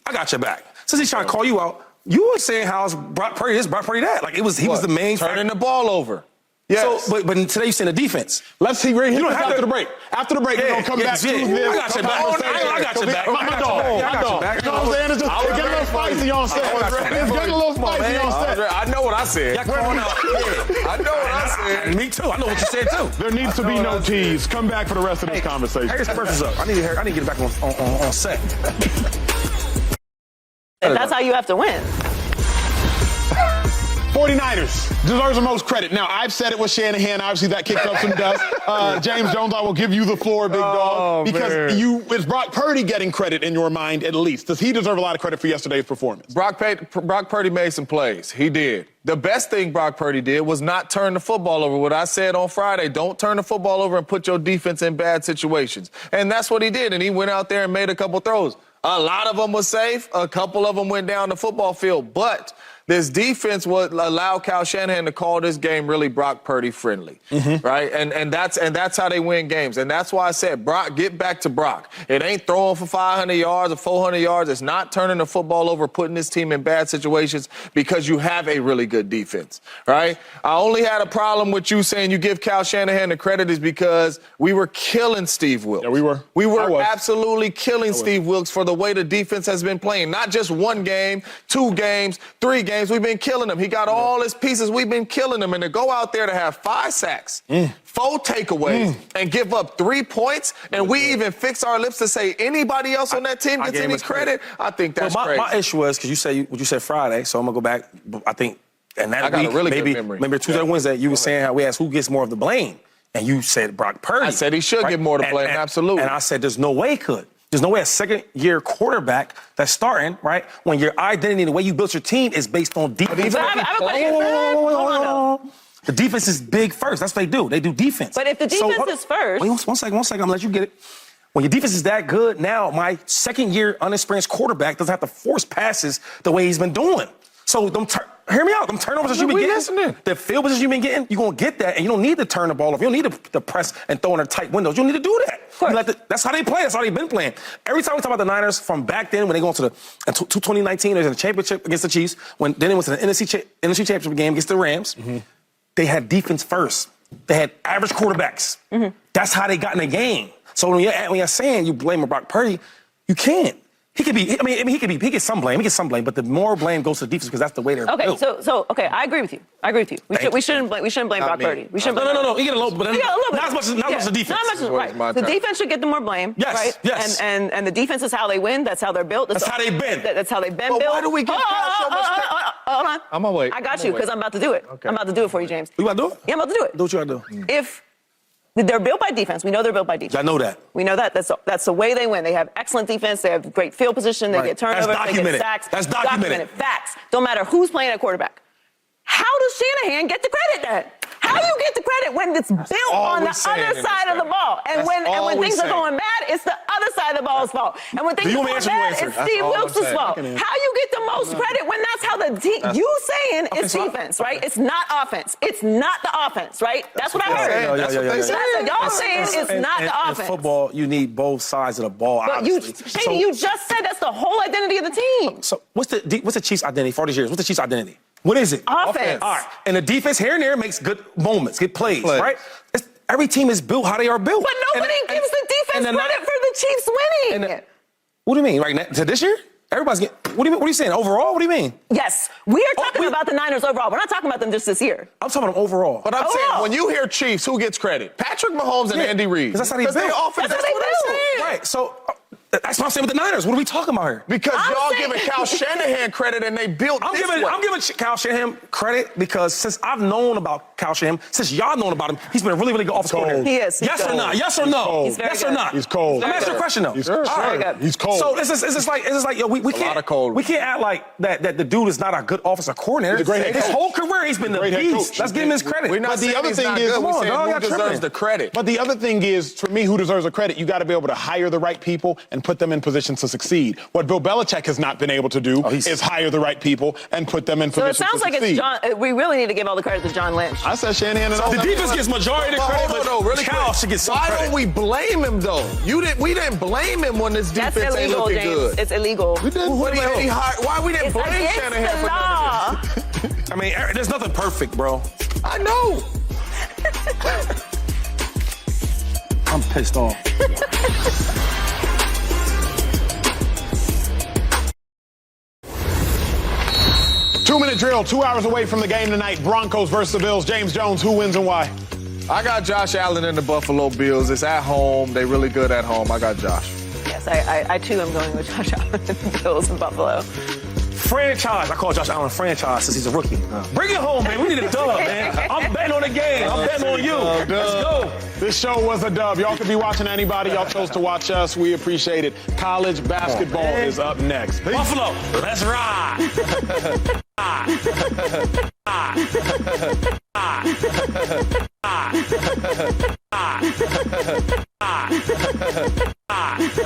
Speaker 3: I got your back. Since he's trying to call you out, you were saying how Brock Purdy this, Brock Purdy that. Like, he was the main
Speaker 1: turning the ball over. Yes.
Speaker 3: So, but today you saying the defense.
Speaker 2: Let's see right here.
Speaker 3: You don't have
Speaker 2: after
Speaker 3: to-
Speaker 2: the break. After the break, we're going to come back to this.
Speaker 3: I got your back. I got your back.
Speaker 2: My dog. My dog. You know what I'm saying? It's just getting a little spicy on set. It's getting a little spicy on set.
Speaker 1: I know what I said. I know what I said.
Speaker 3: Me too. I know what you said too.
Speaker 2: There needs to be no tease. Come back for the rest of this conversation.
Speaker 3: Harris Purse up. I need to get it back on set.
Speaker 4: That's how you have to win.
Speaker 2: 49ers deserves the most credit. Now, I've said it with Shanahan. Obviously, that kicked up some dust. James Jones, I will give you the floor, big dog. Because it's Brock Purdy getting credit in your mind, at least. Does he deserve a lot of credit for yesterday's performance?
Speaker 1: Brock Purdy made some plays. He did. The best thing Brock Purdy did was not turn the football over. What I said on Friday, don't turn the football over and put your defense in bad situations. And that's what he did. And he went out there and made a couple throws. A lot of them were safe. A couple of them went down the football field. But this defense would allow Kyle Shanahan to call this game really Brock Purdy friendly, right? And that's how they win games. And that's why I said, Brock, get back to Brock. It ain't throwing for 500 yards or 400 yards. It's not turning the football over, putting this team in bad situations because you have a really good defense, right? I only had a problem with you saying you give Kyle Shanahan the credit is because we were killing Steve Wilks.
Speaker 2: Yeah, we were.
Speaker 1: We were absolutely killing Steve Wilks for the way the defense has been playing. Not just one game, 2 games, 3 games. We've been killing him. He got all his pieces. We've been killing him. And to go out there to have 5 sacks, 4 takeaways, and give up 3 points, and we even fix our lips to say anybody else on that team gets any credit, I think that's crazy.
Speaker 3: My issue was, because you said what you said Friday, so I'm going to go back, I think, and that
Speaker 1: I got
Speaker 3: week,
Speaker 1: a really good
Speaker 3: maybe,
Speaker 1: memory.
Speaker 3: Remember Tuesday, Wednesday, you were saying how we asked who gets more of the blame, and you said Brock Purdy.
Speaker 1: I said he should get more to blame, absolutely.
Speaker 3: And I said there's no way he could. There's no way a second-year quarterback that's starting, right, when your identity, the way you built your team is based on defense.
Speaker 4: But I have a question. Hold on, though.
Speaker 3: The defense is big first. That's what they do. They do defense.
Speaker 4: But if the defense is first.
Speaker 3: Wait, one second. I'm going to let you get it. When your defense is that good, now my second-year unexperienced quarterback doesn't have to force passes the way he's been doing. So hear me out. Them turnovers that you've been getting, the field positions you've been getting, you're going to get that, and you don't need to turn the ball over. You don't need to press and throw in the tight windows. You don't need to do that. That's how they play. That's how they've been playing. Every time we talk about the Niners from back then when they go into 2019, there's a championship against the Chiefs. Then it went to the NFC championship game against the Rams. They had defense first. They had average quarterbacks. That's how they got in the game. So when you're saying you blame Brock Purdy, you can't. He could be. I mean, he gets some blame. He gets some blame, but the more blame goes to the defense because that's the way they're built.
Speaker 4: Okay, I agree with you. We shouldn't blame Brock Purdy. We shouldn't.
Speaker 3: No. He get a little, but not as much as the defense.
Speaker 4: Not much, right. The defense should get the more blame.
Speaker 3: Yes,
Speaker 4: right?
Speaker 3: yes.
Speaker 4: And the defense is how they win. That's how they're built.
Speaker 3: That's how they've been.
Speaker 4: That's how they've been
Speaker 1: But
Speaker 4: built.
Speaker 1: why do we give Kyle so much credit?
Speaker 4: Hold on.
Speaker 1: I'm gonna wait.
Speaker 4: I got you because I'm about to do it.
Speaker 1: Okay.
Speaker 4: I'm about to do it for you, James.
Speaker 3: You about to do it?
Speaker 4: Yeah, I'm about to do it.
Speaker 3: Do what you got to do.
Speaker 4: If they're built by defense, we know they're built by defense.
Speaker 3: I know that.
Speaker 4: We know that. That's the way they win. They have excellent defense. They have great field position. They get turnovers. They get sacks.
Speaker 3: That's documented.
Speaker 4: Facts. Don't matter who's playing at quarterback. How does Shanahan get the credit then? How do you get the credit when it's built on the other side of the ball? And when things are going bad, it's the other side of the ball's fault. And when things are going bad, it's Steve Wilks' fault. How you get the most credit when that's how the you saying it's defense, right? It's not offense. It's not the offense, right? That's what I heard.
Speaker 1: That's what they said.
Speaker 4: Y'all saying it's not the offense.
Speaker 3: In football, you need both sides of the ball.
Speaker 4: But you just said that's the whole identity of the team.
Speaker 3: So what's the Chiefs' identity for all these years? What's the Chiefs' identity? What is it?
Speaker 4: Offense.
Speaker 3: All right. And the defense here and there makes good moments, good plays. Right? Every team is built how they are built.
Speaker 4: But nobody gives the defense credit for the Chiefs winning.
Speaker 3: What do you mean? Right now, to this year? Everybody's getting. What are you saying? Overall? What do you mean?
Speaker 4: Yes. We are talking about the Niners overall. We're not talking about them just this year.
Speaker 3: I'm talking about them overall.
Speaker 1: But I'm saying, when you hear Chiefs, who gets credit? Patrick Mahomes and Andy Reid.
Speaker 3: Because that's how they built.
Speaker 1: That's what they built.
Speaker 3: Right. So that's what I'm saying with the Niners. What are we talking about here?
Speaker 1: Because y'all giving Kyle Shanahan credit and they built
Speaker 3: I'm giving Kyle Shanahan credit because since I've known about Kyle Shanahan, since y'all known about him, he's been a really, really good offensive coordinator.
Speaker 4: He is.
Speaker 3: Yes or not? Yes or no?
Speaker 4: Yes
Speaker 3: or not?
Speaker 2: He's cold.
Speaker 3: I'm asking a question though.
Speaker 2: He's
Speaker 3: He's
Speaker 2: cold.
Speaker 3: So it's just like yo, we can't act like that the dude is not a good offensive coordinator.
Speaker 2: He's a great head coach.
Speaker 3: His whole career he's been the beast. Let's give him his credit.
Speaker 1: But the other thing is, who deserves the credit?
Speaker 2: But the other thing is, for me, who deserves the credit? You got to be able to hire the right people and put them in positions to succeed. What Bill Belichick has not been able to do is hire the right people and put them in positions to succeed.
Speaker 4: So it sounds like it's John. We really need to give all the credit to John Lynch.
Speaker 2: I said Shanahan and all
Speaker 3: The
Speaker 2: that.
Speaker 3: defense gets majority of the credit, but Kyle should get some credit.
Speaker 1: Why don't we blame him though? We didn't blame him when this defense
Speaker 4: That's
Speaker 1: ain't
Speaker 4: illegal,
Speaker 1: looking
Speaker 4: James.
Speaker 1: good.
Speaker 4: It's illegal.
Speaker 1: Why we didn't blame
Speaker 4: Against
Speaker 1: Shanahan
Speaker 4: the
Speaker 1: for
Speaker 4: law.
Speaker 3: I mean, there's nothing perfect, bro.
Speaker 1: I know.
Speaker 3: I'm pissed off.
Speaker 2: 2-minute drill, 2 hours away from the game tonight. Broncos versus the Bills. James Jones, who wins and why?
Speaker 1: I got Josh Allen and the Buffalo Bills. It's at home. They're really good at home. I got Josh.
Speaker 4: Yes, I too am going with Josh Allen and the Bills in Buffalo.
Speaker 3: Franchise. I call Josh Allen franchise since he's a rookie. Bring it home, man. We need a dub, man. I'm betting on the game. I'm betting on you. Let's go.
Speaker 2: This show was a dub. Y'all could be watching anybody. Y'all chose to watch us. We appreciate it. College basketball is up next. Peace.
Speaker 3: Buffalo, let's ride.